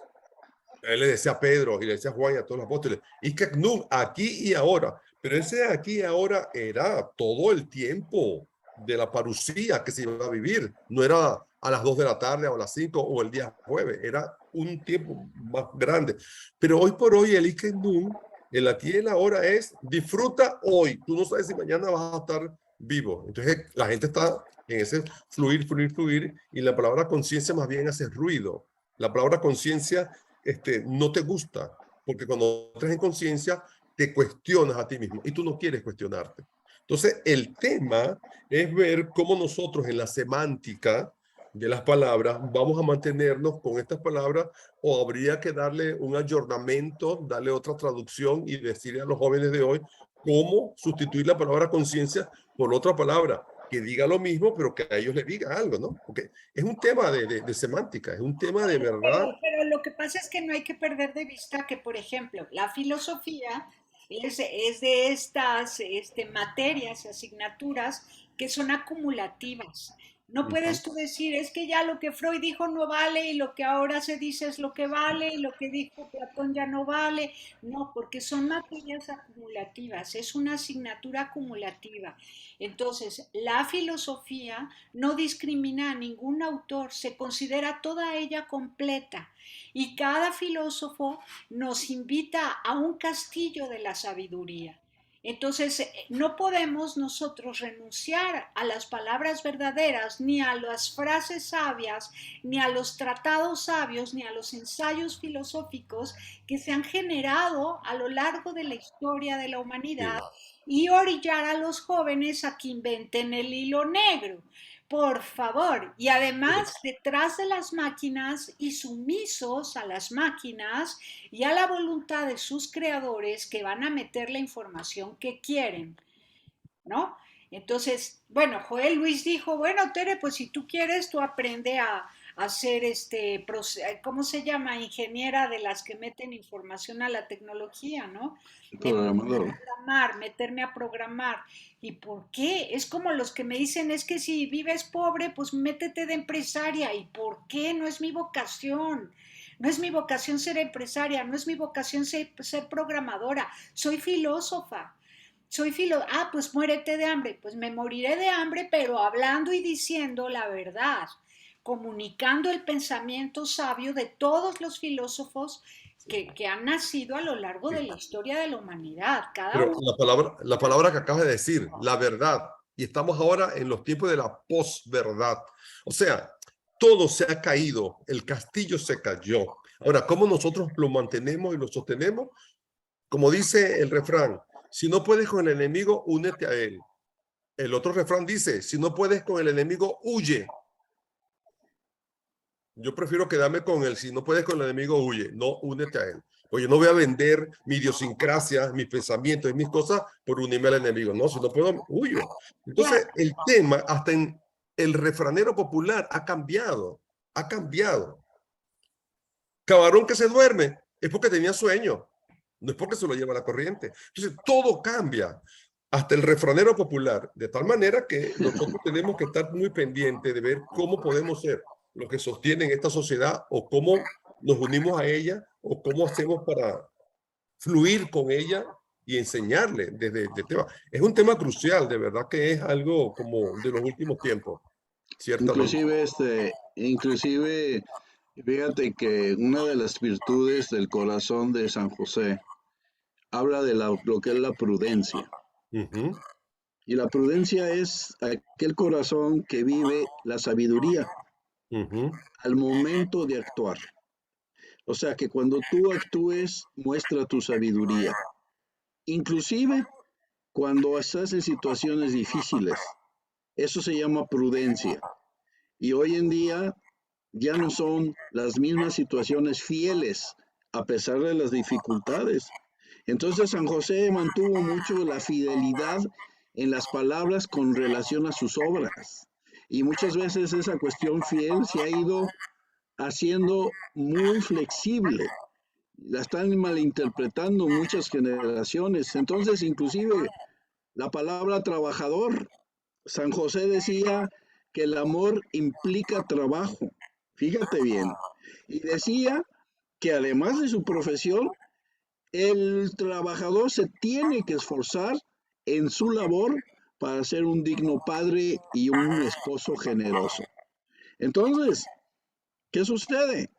Él le decía a Pedro y le decía a Juan y a todos los apóstoles, Iskak nun, aquí y ahora. Pero ese aquí y ahora era todo el tiempo de la parusía que se iba a vivir. No era a las 2 de la tarde o a las 5 o el día jueves. Era un tiempo más grande. Pero hoy por hoy el Iskak nun, el aquí y el ahora es disfruta hoy. Tú no sabes si mañana vas a estar vivo. Entonces la gente está en ese fluir, fluir, fluir. Y la palabra conciencia más bien hace ruido. La palabra conciencia no te gusta, porque cuando entras en conciencia te cuestionas a ti mismo y tú no quieres cuestionarte. Entonces, el tema es ver cómo nosotros en la semántica de las palabras vamos a mantenernos con estas palabras o habría que darle un ayornamiento, darle otra traducción y decirle a los jóvenes de hoy cómo sustituir la palabra conciencia por otra palabra que diga lo mismo, pero que a ellos le diga algo, ¿no? Porque es un tema de semántica, es un tema de verdad. Pero lo que pasa es que no hay que perder de vista que, por ejemplo, la filosofía es de estas materias, asignaturas que son acumulativas. No Ujú. puedes tú decir, es que ya lo que Freud dijo no vale y lo que ahora se dice es lo que vale y lo que dijo Platón ya no vale. No, porque son materias acumulativas, es una asignatura acumulativa. Entonces, la filosofía no discrimina a ningún autor, se considera toda ella completa y cada filósofo nos invita a un castillo de la sabiduría. Entonces, no podemos nosotros renunciar a las palabras verdaderas, ni a las frases sabias, ni a los tratados sabios, ni a los ensayos filosóficos que se han generado a lo largo de la historia de la humanidad Sí. y orillar a los jóvenes a que inventen el hilo negro. Por favor. Y además, detrás de las máquinas y sumisos a las máquinas y a la voluntad de sus creadores que van a meter la información que quieren, ¿no? Entonces, bueno, Joel Luis dijo, bueno, Tere, pues si tú quieres, tú aprende a hacer ¿cómo se llama? Ingeniera de las que meten información a la tecnología, ¿no? Programador. Meterme a programar. ¿Y por qué? Es como los que me dicen, es que si vives pobre, pues métete de empresaria. ¿Y por qué? No es mi vocación. No es mi vocación ser empresaria, no es mi vocación ser programadora. Soy filósofa. Pues muérete de hambre. Pues me moriré de hambre, pero hablando y diciendo la verdad, comunicando el pensamiento sabio de todos los filósofos que han nacido a lo largo de Sí. la historia de la humanidad. Cada Pero uno. la palabra que acabas de decir, la verdad, y estamos ahora en los tiempos de la posverdad. O sea, todo se ha caído, el castillo se cayó. Ahora, ¿cómo nosotros lo mantenemos y lo sostenemos? Como dice el refrán, si no puedes con el enemigo, únete a él. El otro refrán dice, si no puedes con el enemigo, huye. Yo prefiero quedarme con él. Si no puedes con el enemigo, huye. No, únete a él. Oye, no voy a vender mi idiosincrasia, mis pensamientos y mis cosas por unirme al enemigo. No, si no puedo, huyo. Claro. Entonces, el tema, hasta en el refranero popular, ha cambiado. Ha cambiado. Camarón que se duerme es porque tenía sueño. No es porque se lo lleva la corriente. Entonces, todo cambia. Hasta el refranero popular. De tal manera que nosotros tenemos que estar muy pendientes de ver cómo podemos ser los que sostienen esta sociedad o cómo nos unimos a ella o cómo hacemos para fluir con ella y enseñarle desde el tema. Es un tema crucial, de verdad que es algo como de los últimos tiempos, ciertamente. Inclusive, fíjate que una de las virtudes del corazón de San José habla de lo que es la prudencia. Ujú, Y la prudencia es aquel corazón que vive la sabiduría ujú, al momento de actuar. O sea que cuando tú actúes, muestra tu sabiduría. Inclusive cuando estás en situaciones difíciles. Eso se llama prudencia. Y hoy en día ya no son las mismas situaciones fieles a pesar de las dificultades. Entonces San José mantuvo mucho la fidelidad en las palabras con relación a sus obras. Y muchas veces esa cuestión fiel se ha ido haciendo muy flexible. La están malinterpretando muchas generaciones. Entonces, inclusive la palabra trabajador, San José decía que el amor implica trabajo. Fíjate bien. Y decía que además de su profesión, el trabajador se tiene que esforzar en su labor para ser un digno padre y un esposo generoso. Entonces, ¿qué sucede?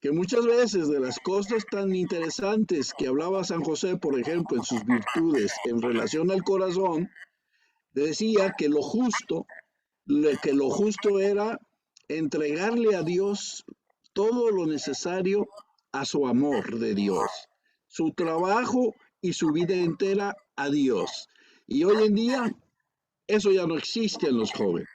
Que muchas veces de las cosas tan interesantes que hablaba San José, por ejemplo, en sus virtudes en relación al corazón, decía que lo justo era entregarle a Dios todo lo necesario a su amor de Dios, su trabajo y su vida entera a Dios. Y hoy en día eso ya no existe en los jóvenes,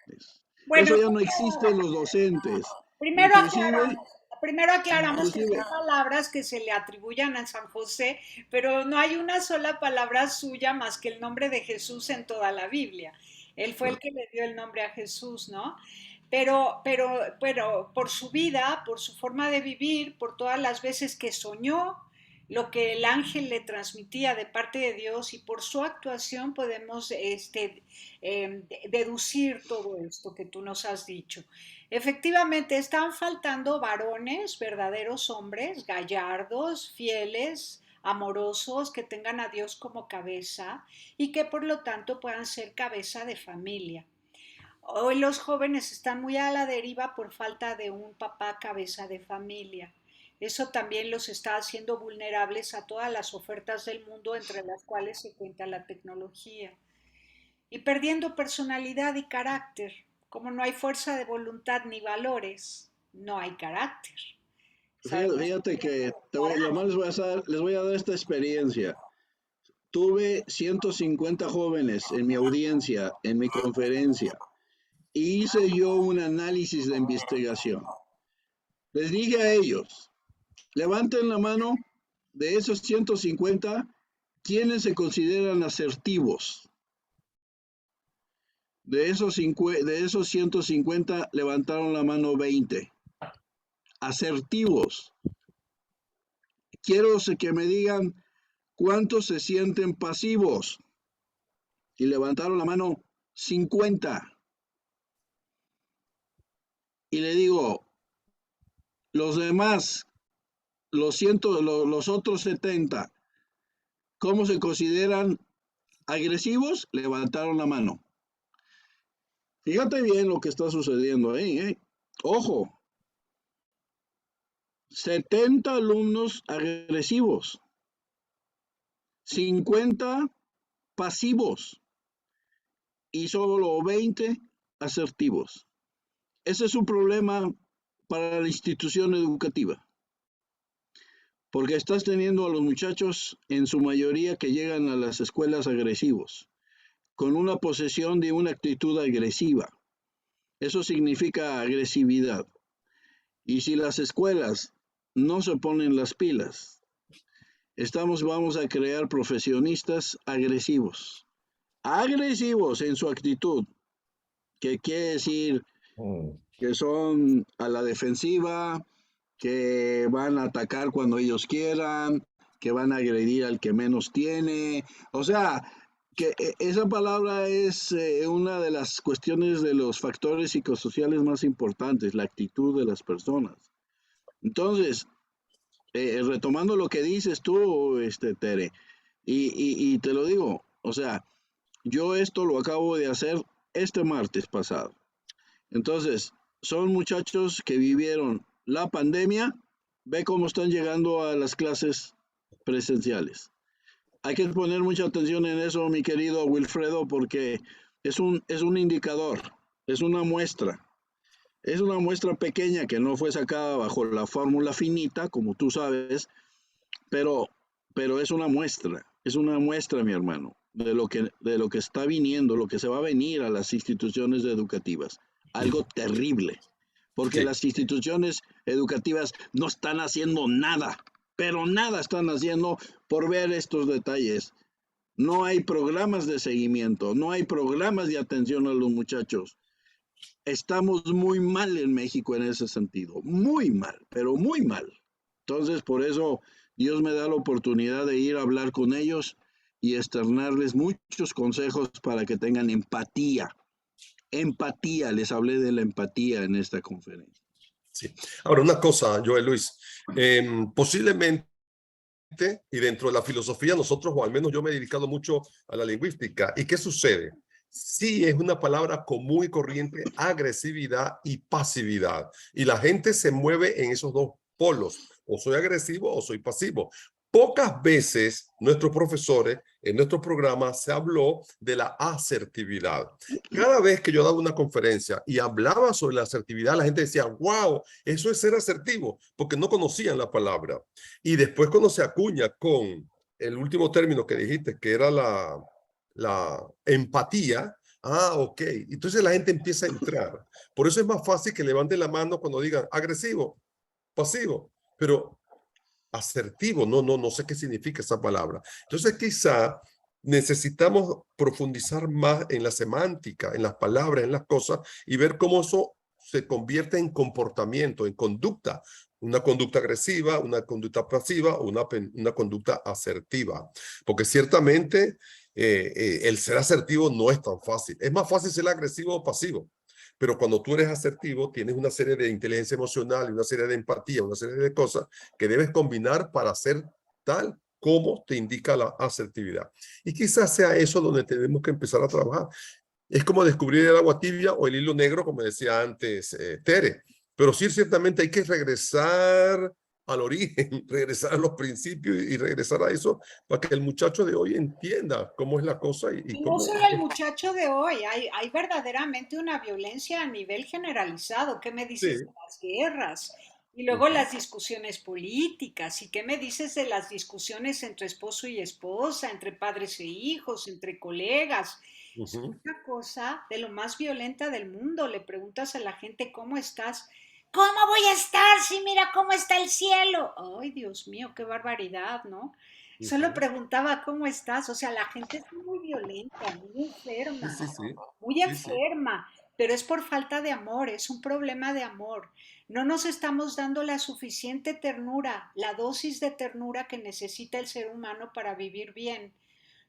Bueno, eso ya no existe en los docentes, primero inclusive, aclaramos, primero aclaramos que inclusive, son palabras que se le atribuyan a San José, pero no hay una sola palabra suya más que el nombre de Jesús en toda la Biblia. Él fue el que le dio el nombre a Jesús, ¿no? Pero por su vida, por su forma de vivir, por todas las veces que soñó, lo que el ángel le transmitía de parte de Dios y por su actuación podemos deducir todo esto que tú nos has dicho. Efectivamente, están faltando varones, verdaderos hombres, gallardos, fieles, amorosos, que tengan a Dios como cabeza y que por lo tanto puedan ser cabeza de familia. Hoy los jóvenes están muy a la deriva por falta de un papá cabeza de familia. Eso también los está haciendo vulnerables a todas las ofertas del mundo, entre las cuales se cuenta la tecnología. Y perdiendo personalidad y carácter. Como no hay fuerza de voluntad ni valores, no hay carácter. Sabemos fíjate que que lo más les voy a dar esta experiencia. Tuve 150 jóvenes en mi audiencia, en mi conferencia, y hice yo un análisis de investigación. Les dije a ellos, levanten la mano de esos 150, ¿quiénes se consideran asertivos? De esos 150 levantaron la mano 20. Asertivos. Quiero que me digan cuántos se sienten pasivos. Y levantaron la mano 50. Y le digo, los demás, los otros 70, ¿cómo se consideran agresivos? Levantaron la mano. Fíjate bien lo que está sucediendo ahí, ¿eh? Ojo, 70 alumnos agresivos, 50 pasivos y solo 20 asertivos. Ese es un problema para la institución educativa, porque estás teniendo a los muchachos, en su mayoría, que llegan a las escuelas agresivos, con una posesión de una actitud agresiva. Eso significa agresividad. Y si las escuelas no se ponen las pilas, vamos a crear profesionistas agresivos. Agresivos en su actitud, que quiere decir que son a la defensiva, que van a atacar cuando ellos quieran, que van a agredir al que menos tiene. O sea, que esa palabra es una de las cuestiones de los factores psicosociales más importantes, la actitud de las personas. Entonces, retomando lo que dices tú, Tere, y te lo digo, o sea, yo esto lo acabo de hacer este martes pasado. Entonces, son muchachos que vivieron la pandemia, ve cómo están llegando a las clases presenciales. Hay que poner mucha atención en eso, mi querido Wilfredo, porque es un indicador, es una muestra. Es una muestra pequeña que no fue sacada bajo la fórmula finita, como tú sabes, pero, pero es una muestra, mi hermano, de lo que está viniendo, lo que se va a venir a las instituciones educativas. Algo terrible, porque Sí, las instituciones educativas no están haciendo nada, pero nada están haciendo por ver estos detalles. No hay programas de seguimiento, no hay programas de atención a los muchachos. Estamos muy mal en México en ese sentido, muy mal, pero muy mal. Entonces, por eso Dios me da la oportunidad de ir a hablar con ellos y externarles muchos consejos para que tengan empatía. Empatía, les hablé de la empatía en esta conferencia. Sí. Ahora, una cosa, Joel Luis, posiblemente, y dentro de la filosofía nosotros, o al menos yo me he dedicado mucho a la lingüística. ¿Y qué sucede? Sí, es una palabra común y corriente, agresividad y pasividad. Y la gente se mueve en esos dos polos. O soy agresivo o soy pasivo. Pocas veces nuestros profesores en nuestro programa se habló de la asertividad. Cada vez que yo daba una conferencia y hablaba sobre la asertividad, la gente decía, wow, eso es ser asertivo, porque no conocían la palabra. Y después cuando se acuña con el último término que dijiste, que era la empatía, ok, entonces la gente empieza a entrar. Por eso es más fácil que levanten la mano cuando digan agresivo, pasivo, pero asertivo, no sé qué significa esa palabra. Entonces quizá necesitamos profundizar más en la semántica, en las palabras, en las cosas y ver cómo eso se convierte en comportamiento, en conducta. Una conducta agresiva, una conducta pasiva o una conducta asertiva. Porque ciertamente el ser asertivo no es tan fácil. Es más fácil ser agresivo o pasivo. Pero cuando tú eres asertivo, tienes una serie de inteligencia emocional y una serie de empatía, una serie de cosas que debes combinar para ser tal como te indica la asertividad. Y quizás sea eso donde tenemos que empezar a trabajar. Es como descubrir el agua tibia o el hilo negro, como decía antes Tere. Pero sí, ciertamente hay que regresar al origen, regresar a los principios y regresar a eso para que el muchacho de hoy entienda cómo es la cosa y Y no cómo... solo el muchacho de hoy, hay verdaderamente una violencia a nivel generalizado. ¿Qué me Sí. dices de las guerras? Y luego Uh-huh. las discusiones políticas. ¿Y qué me dices de las discusiones entre esposo y esposa, entre padres e hijos, entre colegas? Es Uh-huh. una cosa de lo más violenta del mundo. Le preguntas a la gente, ¿cómo estás? ¿Cómo voy a estar si mira cómo está el cielo? Ay, Dios mío, qué barbaridad, ¿no? Solo Uh-huh. preguntaba cómo estás, o sea, la gente es muy violenta, Sí, sí, sí, muy sí, sí. enferma, pero es por falta de amor, es un problema de amor. No nos estamos dando la suficiente ternura, la dosis de ternura que necesita el ser humano para vivir bien.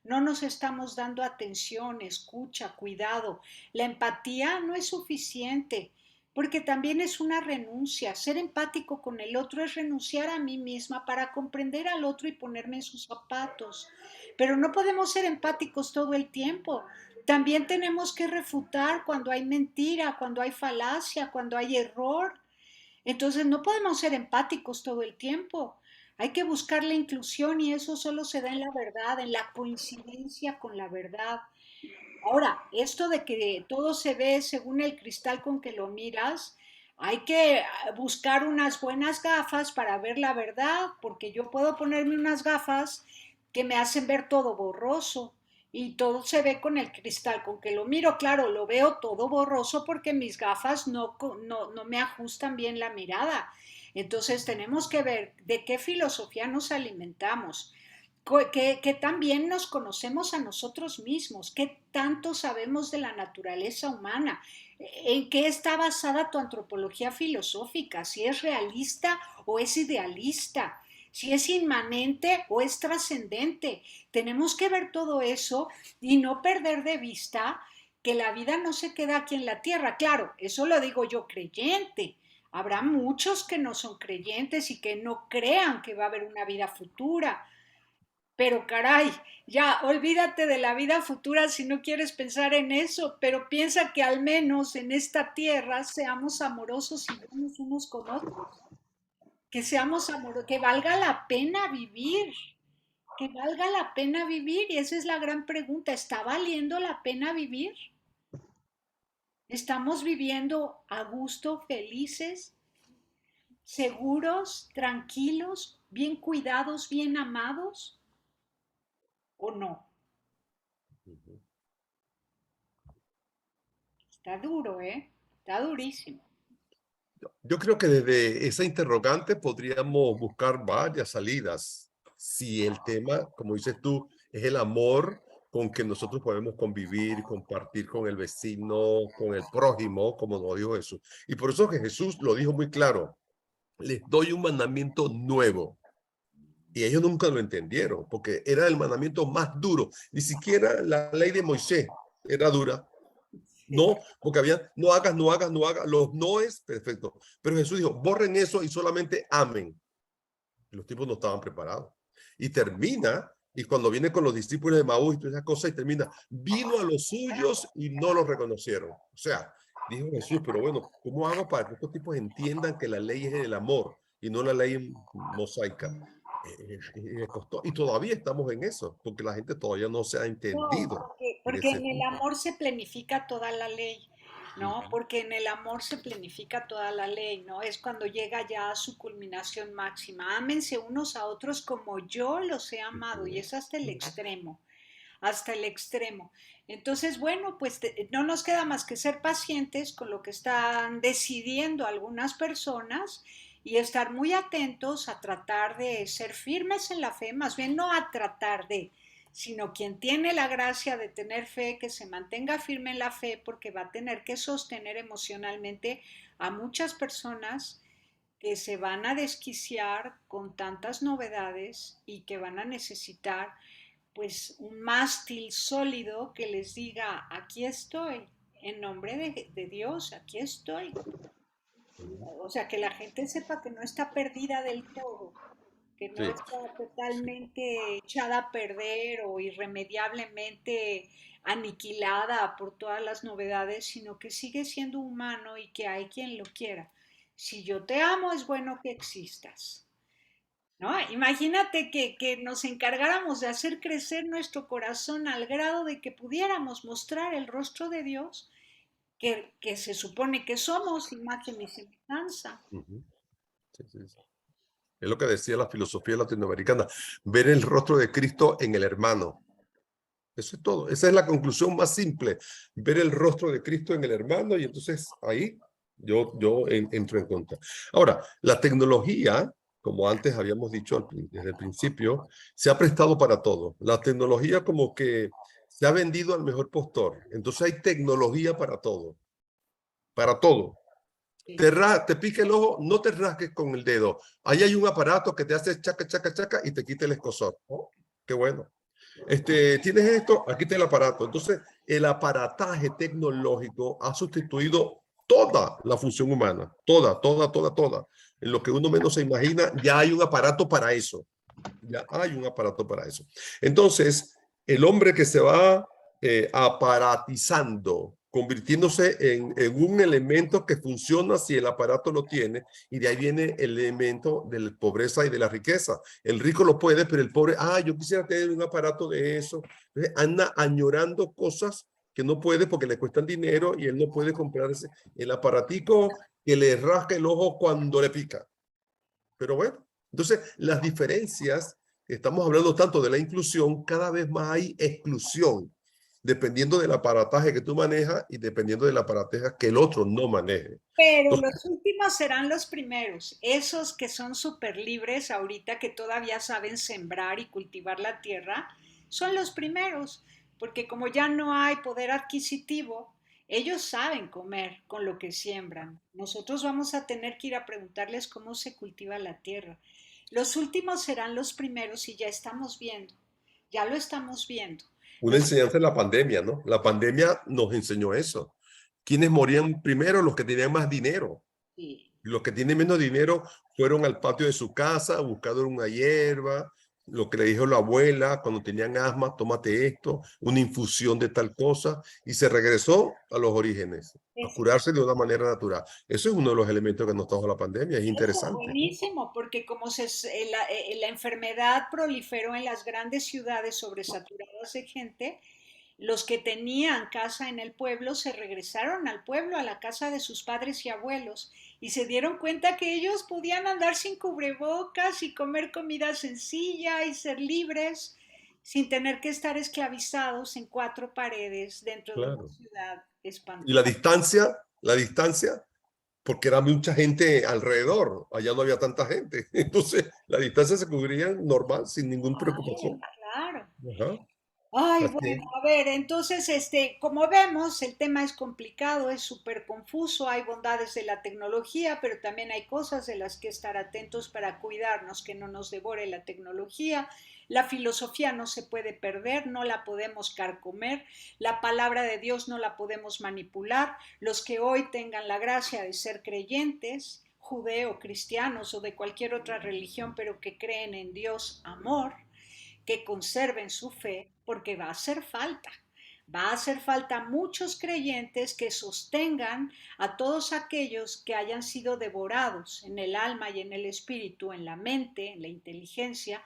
No nos estamos dando atención, escucha, cuidado. La empatía no es suficiente, porque también es una renuncia. Ser empático con el otro es renunciar a mí misma para comprender al otro y ponerme en sus zapatos. Pero no podemos ser empáticos todo el tiempo. También tenemos que refutar cuando hay mentira, cuando hay falacia, cuando hay error. Entonces no podemos ser empáticos todo el tiempo. Hay que buscar la inclusión y eso solo se da en la verdad, en la coincidencia con la verdad. Ahora, esto de que todo se ve según el cristal con que lo miras, hay que buscar unas buenas gafas para ver la verdad, porque yo puedo ponerme unas gafas que me hacen ver todo borroso y todo se ve con el cristal con que lo miro. Claro, lo veo todo borroso porque mis gafas no me ajustan bien la mirada. Entonces tenemos que ver de qué filosofía nos alimentamos, que también nos conocemos a nosotros mismos, qué tanto sabemos de la naturaleza humana, en qué está basada tu antropología filosófica, si es realista o es idealista, si es inmanente o es trascendente. Tenemos que ver todo eso y no perder de vista que la vida no se queda aquí en la tierra. Claro, eso lo digo yo creyente. Habrá muchos que no son creyentes y que no crean que va a haber una vida futura, pero caray, ya olvídate de la vida futura si no quieres pensar en eso, pero piensa que al menos en esta tierra seamos amorosos y buenos unos con otros, que seamos amorosos, que valga la pena vivir, que valga la pena vivir, y esa es la gran pregunta, ¿está valiendo la pena vivir? ¿Estamos viviendo a gusto, felices, seguros, tranquilos, bien cuidados, bien amados o no? Uh-huh. Está duro, ¿eh? Está durísimo. Yo creo que desde esa interrogante podríamos buscar varias salidas. Si el tema, como dices tú, es el amor con que nosotros podemos convivir, compartir con el vecino, con el prójimo, como nos dijo Jesús. Y por eso que Jesús lo dijo muy claro, les doy un mandamiento nuevo. Y ellos nunca lo entendieron, porque era el mandamiento más duro. Ni siquiera la ley de Moisés era dura. No, porque había, no hagas, no hagas, no hagas. Los noes, perfecto. Pero Jesús dijo, borren eso y solamente amen. Y los tipos no estaban preparados. Y termina, y cuando viene con los discípulos de Maús y todas esas cosas, y termina, vino a los suyos y no los reconocieron. O sea, dijo Jesús, pero bueno, ¿cómo hago para que estos tipos entiendan que la ley es el amor y no la ley mosaica? Le costó, y todavía estamos en eso, porque la gente todavía no se ha No, entendido en porque ese en el punto. amor se planifica toda la ley, ¿no? Ujú. Porque en el amor se planifica toda la ley, ¿no? Es cuando llega ya a su culminación máxima. Ámense unos a otros como yo los he amado, y Ujú. es hasta el extremo, hasta el extremo. Entonces, bueno, pues no nos queda más que ser pacientes con lo que están decidiendo algunas personas y estar muy atentos a tratar de ser firmes en la fe, más bien no a tratar de, sino quien tiene la gracia de tener fe, que se mantenga firme en la fe, porque va a tener que sostener emocionalmente a muchas personas que se van a desquiciar con tantas novedades y que van a necesitar pues un mástil sólido que les diga, aquí estoy, en nombre de Dios, aquí estoy. O sea, que la gente sepa que no está perdida del todo, que no Sí, está sí. totalmente echada a perder o irremediablemente aniquilada por todas las novedades, sino que sigue siendo humano y que hay quien lo quiera. Si yo te amo, es bueno que existas. ¿No? Imagínate que nos encargáramos de hacer crecer nuestro corazón al grado de que pudiéramos mostrar el rostro de Dios, que se supone que somos imagen y semejanza. Ujú. Sí, sí, sí. Es lo que decía la filosofía latinoamericana, ver el rostro de Cristo en el hermano. Eso es todo. Esa es la conclusión más simple, ver el rostro de Cristo en el hermano, y entonces ahí yo entro en cuenta. Ahora, la tecnología, como antes habíamos dicho desde el principio, se ha prestado para todo. La tecnología como que se ha vendido al mejor postor. Entonces hay tecnología para todo, para todo. Sí. Te pica el ojo, no te rasques con el dedo. Ahí hay un aparato que te hace chaca, chaca, chaca y te quita el escozor. Oh, qué bueno. Tienes esto, aquí está el aparato. Entonces, el aparataje tecnológico ha sustituido toda la función humana. Toda, toda, toda, toda. En lo que uno menos se imagina, ya hay un aparato para eso. Ya hay un aparato para eso. Entonces, el hombre que se va aparatizando, convirtiéndose en un elemento que funciona si el aparato lo tiene, y de ahí viene el elemento de la pobreza y de la riqueza. El rico lo puede, pero el pobre, yo quisiera tener un aparato de eso. Entonces, anda añorando cosas que no puede porque le cuestan dinero, y él no puede comprarse el aparatico que le rasca el ojo cuando le pica. Pero bueno, entonces las diferencias, estamos hablando tanto de la inclusión, cada vez más hay exclusión, dependiendo del aparataje que tú manejas y dependiendo del aparataje que el otro no maneje. Pero Entonces, los últimos serán los primeros, esos que son súper libres ahorita, que todavía saben sembrar y cultivar la tierra, son los primeros, porque como ya no hay poder adquisitivo, ellos saben comer con lo que siembran. Nosotros vamos a tener que ir a preguntarles cómo se cultiva la tierra. Los últimos serán los primeros y ya estamos viendo, ya lo estamos viendo. una Los, enseñanza de la pandemia, ¿no? La pandemia nos enseñó eso. ¿Quiénes morían primero? Los que tenían más dinero. sí. Los que tienen menos dinero fueron al patio de su casa, buscaron una hierba, lo que le dijo la abuela cuando tenían asma, tómate esto, una infusión de tal cosa, y se regresó a los orígenes, a curarse de una manera natural. Eso es uno de los elementos que nos trajo la pandemia, es Eso, interesante. buenísimo, porque como la enfermedad proliferó en las grandes ciudades sobresaturadas de gente, los que tenían casa en el pueblo se regresaron al pueblo, a la casa de sus padres y abuelos, y se dieron cuenta que ellos podían andar sin cubrebocas y comer comida sencilla y ser libres sin tener que estar esclavizados en cuatro paredes dentro de una Claro. ciudad Y espantosa. la distancia, porque era mucha gente alrededor, allá no había tanta gente. Entonces, la distancia se cubría normal, sin ninguna Claro, preocupación. claro. Ajá. Ay, Así bueno, es. a ver, entonces, como vemos, el tema es complicado, es súper confuso, hay bondades de la tecnología, pero también hay cosas de las que estar atentos para cuidarnos, que no nos devore la tecnología. La filosofía no se puede perder, no la podemos carcomer, la palabra de Dios no la podemos manipular. Los que hoy tengan la gracia de ser creyentes, judeo, cristianos o de cualquier otra religión, pero que creen en Dios amor, que conserven su fe, porque va a hacer falta. Va a hacer falta muchos creyentes que sostengan a todos aquellos que hayan sido devorados en el alma y en el espíritu, en la mente, en la inteligencia,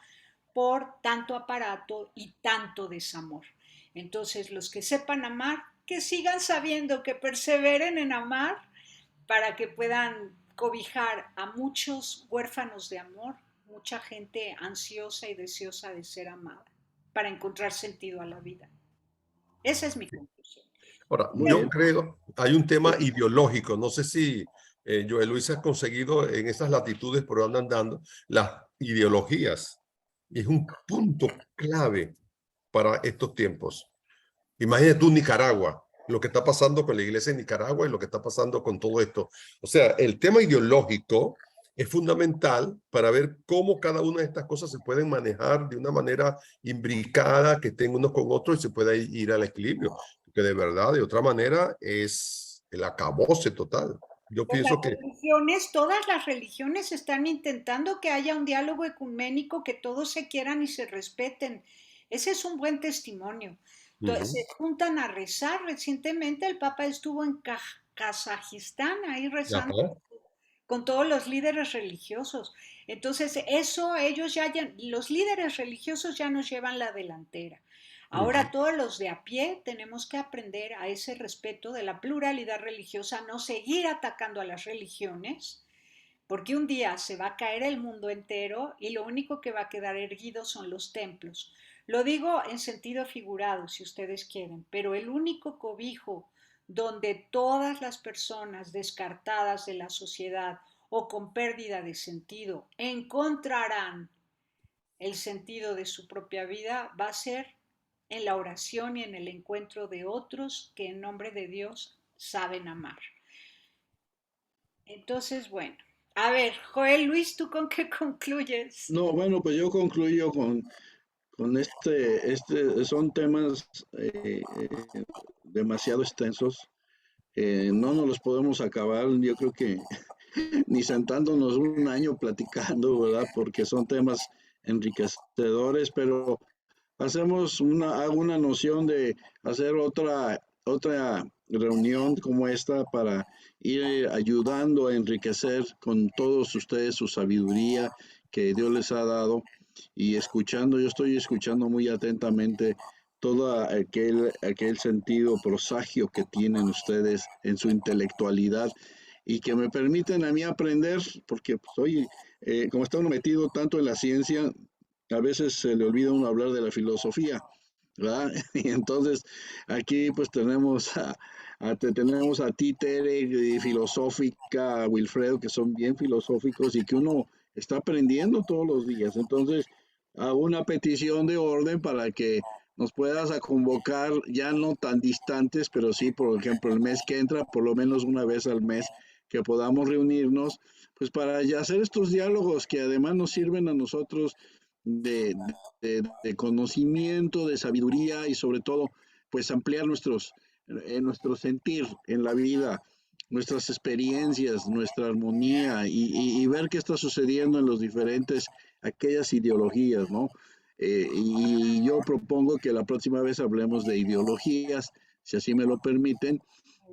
por tanto aparato y tanto desamor. Entonces, los que sepan amar, que sigan sabiendo, que perseveren en amar para que puedan cobijar a muchos huérfanos de amor, mucha gente ansiosa y deseosa de ser amada, para encontrar sentido a la vida. Esa es mi conclusión. Ahora, Muy yo bien. creo, hay un tema ideológico, no sé si Joel Luis ha conseguido en esas latitudes por donde andan dando las ideologías. Y es un punto clave para estos tiempos. Imagínate tú Nicaragua, lo que está pasando con la iglesia en Nicaragua y lo que está pasando con todo esto. O sea, el tema ideológico es fundamental para ver cómo cada una de estas cosas se pueden manejar de una manera imbricada, que estén unos con otros y se pueda ir al equilibrio. Porque de verdad, de otra manera, es el acabose total. Yo Pues las pienso que... religiones, todas las religiones están intentando que haya un diálogo ecuménico, que todos se quieran y se respeten. Ese es un buen testimonio. Ujú, Se juntan a rezar. Recientemente el Papa estuvo en Kazajistán, ahí rezando ajá, con todos los líderes religiosos. Entonces, eso ellos los líderes religiosos ya nos llevan la delantera. ujú. Ahora todos los de a pie tenemos que aprender a ese respeto de la pluralidad religiosa, no seguir atacando a las religiones, porque un día se va a caer el mundo entero y lo único que va a quedar erguido son los templos. Lo digo en sentido figurado, si ustedes quieren, pero el único cobijo donde todas las personas descartadas de la sociedad o con pérdida de sentido encontrarán el sentido de su propia vida va a ser en la oración y en el encuentro de otros que en nombre de Dios saben amar. Entonces, bueno, a ver, Joel Luis, ¿tú con qué concluyes? No, bueno, pues yo concluyo con son temas demasiado extensos. No nos los podemos acabar. Yo creo que ni sentándonos un año platicando, ¿verdad? Porque son temas enriquecedores, pero hago una noción de hacer otra reunión como esta para ir ayudando a enriquecer con todos ustedes su sabiduría que Dios les ha dado y escuchando, yo estoy escuchando muy atentamente todo aquel sentido prosagio que tienen ustedes en su intelectualidad y que me permiten a mí aprender, porque pues, oye, como está uno metido tanto en la ciencia, a veces se le olvida uno hablar de la filosofía, ¿verdad? Y entonces aquí pues tenemos a ti, Tere, filosófica, a Wilfredo, que son bien filosóficos y que uno está aprendiendo todos los días. Entonces, hago una petición de orden para que nos puedas a convocar, ya no tan distantes, pero sí, por ejemplo, el mes que entra, por lo menos una vez al mes, que podamos reunirnos, pues para ya hacer estos diálogos que además nos sirven a nosotros de, de conocimiento, de sabiduría y sobre todo, pues ampliar nuestro sentir en la vida, nuestras experiencias, nuestra armonía y ver qué está sucediendo en los diferentes, aquellas ideologías, ¿no? Y yo propongo que la próxima vez hablemos de ideologías, si así me lo permiten,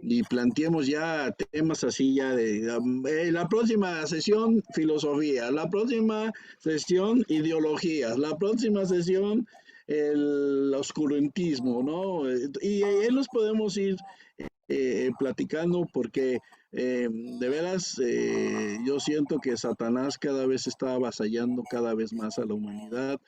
y planteemos ya temas así ya la próxima sesión filosofía, la próxima sesión ideologías, la próxima sesión el oscurantismo, ¿no? Y ahí los podemos ir platicando porque de veras yo siento que Satanás cada vez está avasallando cada vez más a la humanidad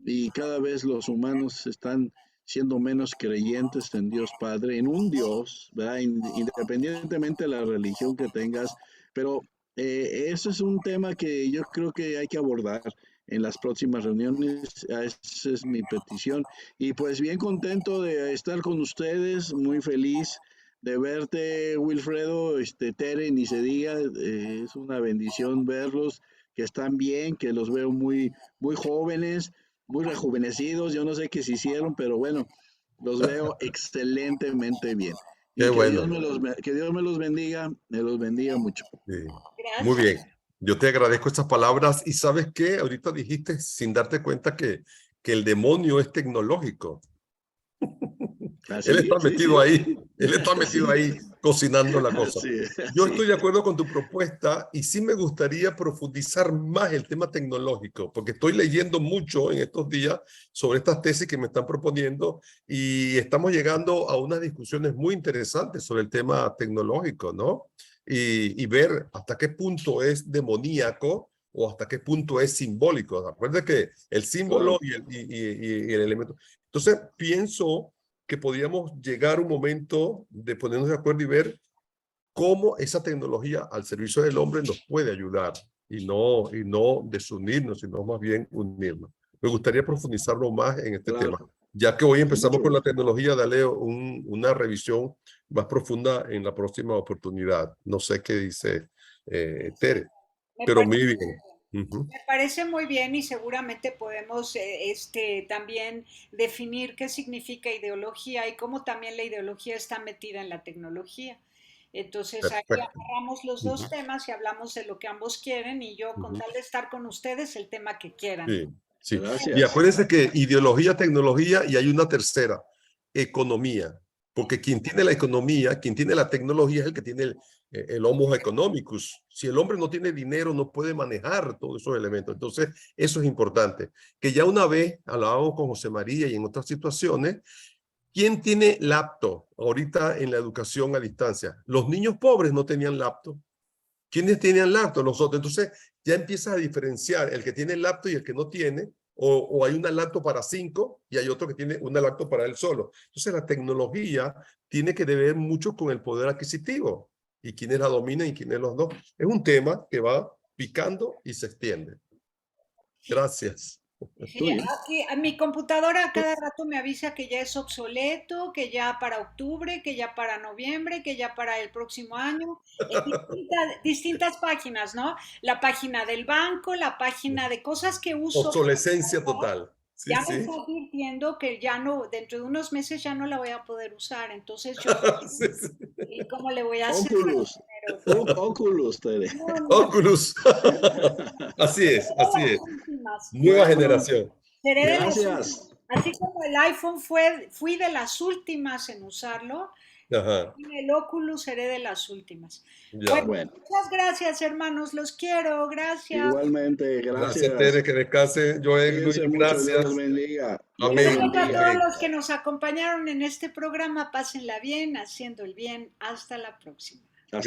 y cada vez los humanos están siendo menos creyentes en Dios Padre, en un Dios, ¿verdad? Independientemente de la religión que tengas, pero eso es un tema que yo creo que hay que abordar. en las próximas reuniones. Esa es mi petición. Y pues bien contento de estar con ustedes, muy feliz de verte, Wilfredo, Tere, ni se diga, es una bendición verlos, que están bien, que los veo muy, muy jóvenes, muy rejuvenecidos, yo no sé qué se hicieron, pero bueno, los veo excelentemente bien. Qué Y bueno. que Dios me los bendiga mucho. Sí. Gracias. Muy bien. Yo te agradezco estas palabras y ¿sabes qué? Ahorita dijiste sin darte cuenta que el demonio es tecnológico. ¿Así? Él está Sí, metido sí. ahí, él está metido Sí. ahí cocinando la cosa. Así, Yo así. estoy de acuerdo con tu propuesta y sí me gustaría profundizar más el tema tecnológico, porque estoy leyendo mucho en estos días sobre estas tesis que me están proponiendo y estamos llegando a unas discusiones muy interesantes sobre el tema tecnológico, ¿no? Y ver hasta qué punto es demoníaco o hasta qué punto es simbólico. Acuérdate que el símbolo Claro. y el elemento. Entonces, pienso que podríamos llegar a un momento de ponernos de acuerdo y ver cómo esa tecnología al servicio del hombre nos puede ayudar y no desunirnos, sino más bien unirnos. Me gustaría profundizarlo más en este tema. Claro. Ya que hoy Con empezamos mucho con la gusto. tecnología, dale una revisión más profunda en la próxima oportunidad. No sé qué dice Tere, Me pero parece muy bien. Ujú. Me parece muy bien y seguramente podemos también definir qué significa ideología y cómo también la ideología está metida en la tecnología. Entonces ahí Perfecto. agarramos los dos Ujú, temas y hablamos de lo que ambos quieren y yo con ujú. tal de estar con ustedes el tema que quieran. Sí, sí. Y Gracias. acuérdense que ideología, tecnología y hay una tercera, economía. Porque quien tiene la economía, quien tiene la tecnología es el que tiene el homo economicus. Si el hombre no tiene dinero, no puede manejar todos esos elementos. Entonces, eso es importante. Que ya una vez hablábamos con José María y en otras situaciones, ¿quién tiene laptop ahorita en la educación a distancia? Los niños pobres no tenían laptop. ¿Quiénes tenían laptop? Nosotros. Entonces ya empiezas a diferenciar el que tiene laptop y el que no tiene, o hay una laptop para 5 y hay otro que tiene una laptop para él solo. Entonces la tecnología tiene que ver mucho con el poder adquisitivo y quiénes la dominan y quiénes los no. Es un tema que va picando y se extiende. Gracias. Sí, Tuyo. aquí a mi computadora cada rato me avisa que ya es obsoleto, que ya para octubre, que ya para noviembre, que ya para el próximo año. Distintas páginas, ¿no? La página del banco, la página de cosas que uso. Obsolescencia total. Sí, Ya me sí. está advirtiendo que ya no, dentro de unos meses ya no la voy a poder usar. Entonces yo, Sí, sí. ¿y cómo le voy a hacer? Oculus. Oculus, Tere. No, no, Oculus. Así es, seré de así las es. últimas. Nueva Bueno, generación. Seré de las últimas. gracias. Así como el iPhone fui de las últimas en usarlo, Ajá, el Oculus seré de las últimas. Bueno, ya. Bueno, muchas gracias, hermanos. Los quiero. Gracias. igualmente, Gracias, Tere, gracias. que descanse. Joel, Luis, Cuídense mucho, Dios los gracias. bendiga. Dios los Amén, Gracias a bendiga. todos amén. los que nos acompañaron en este programa. Pásenla bien, haciendo el bien. Hasta la próxima.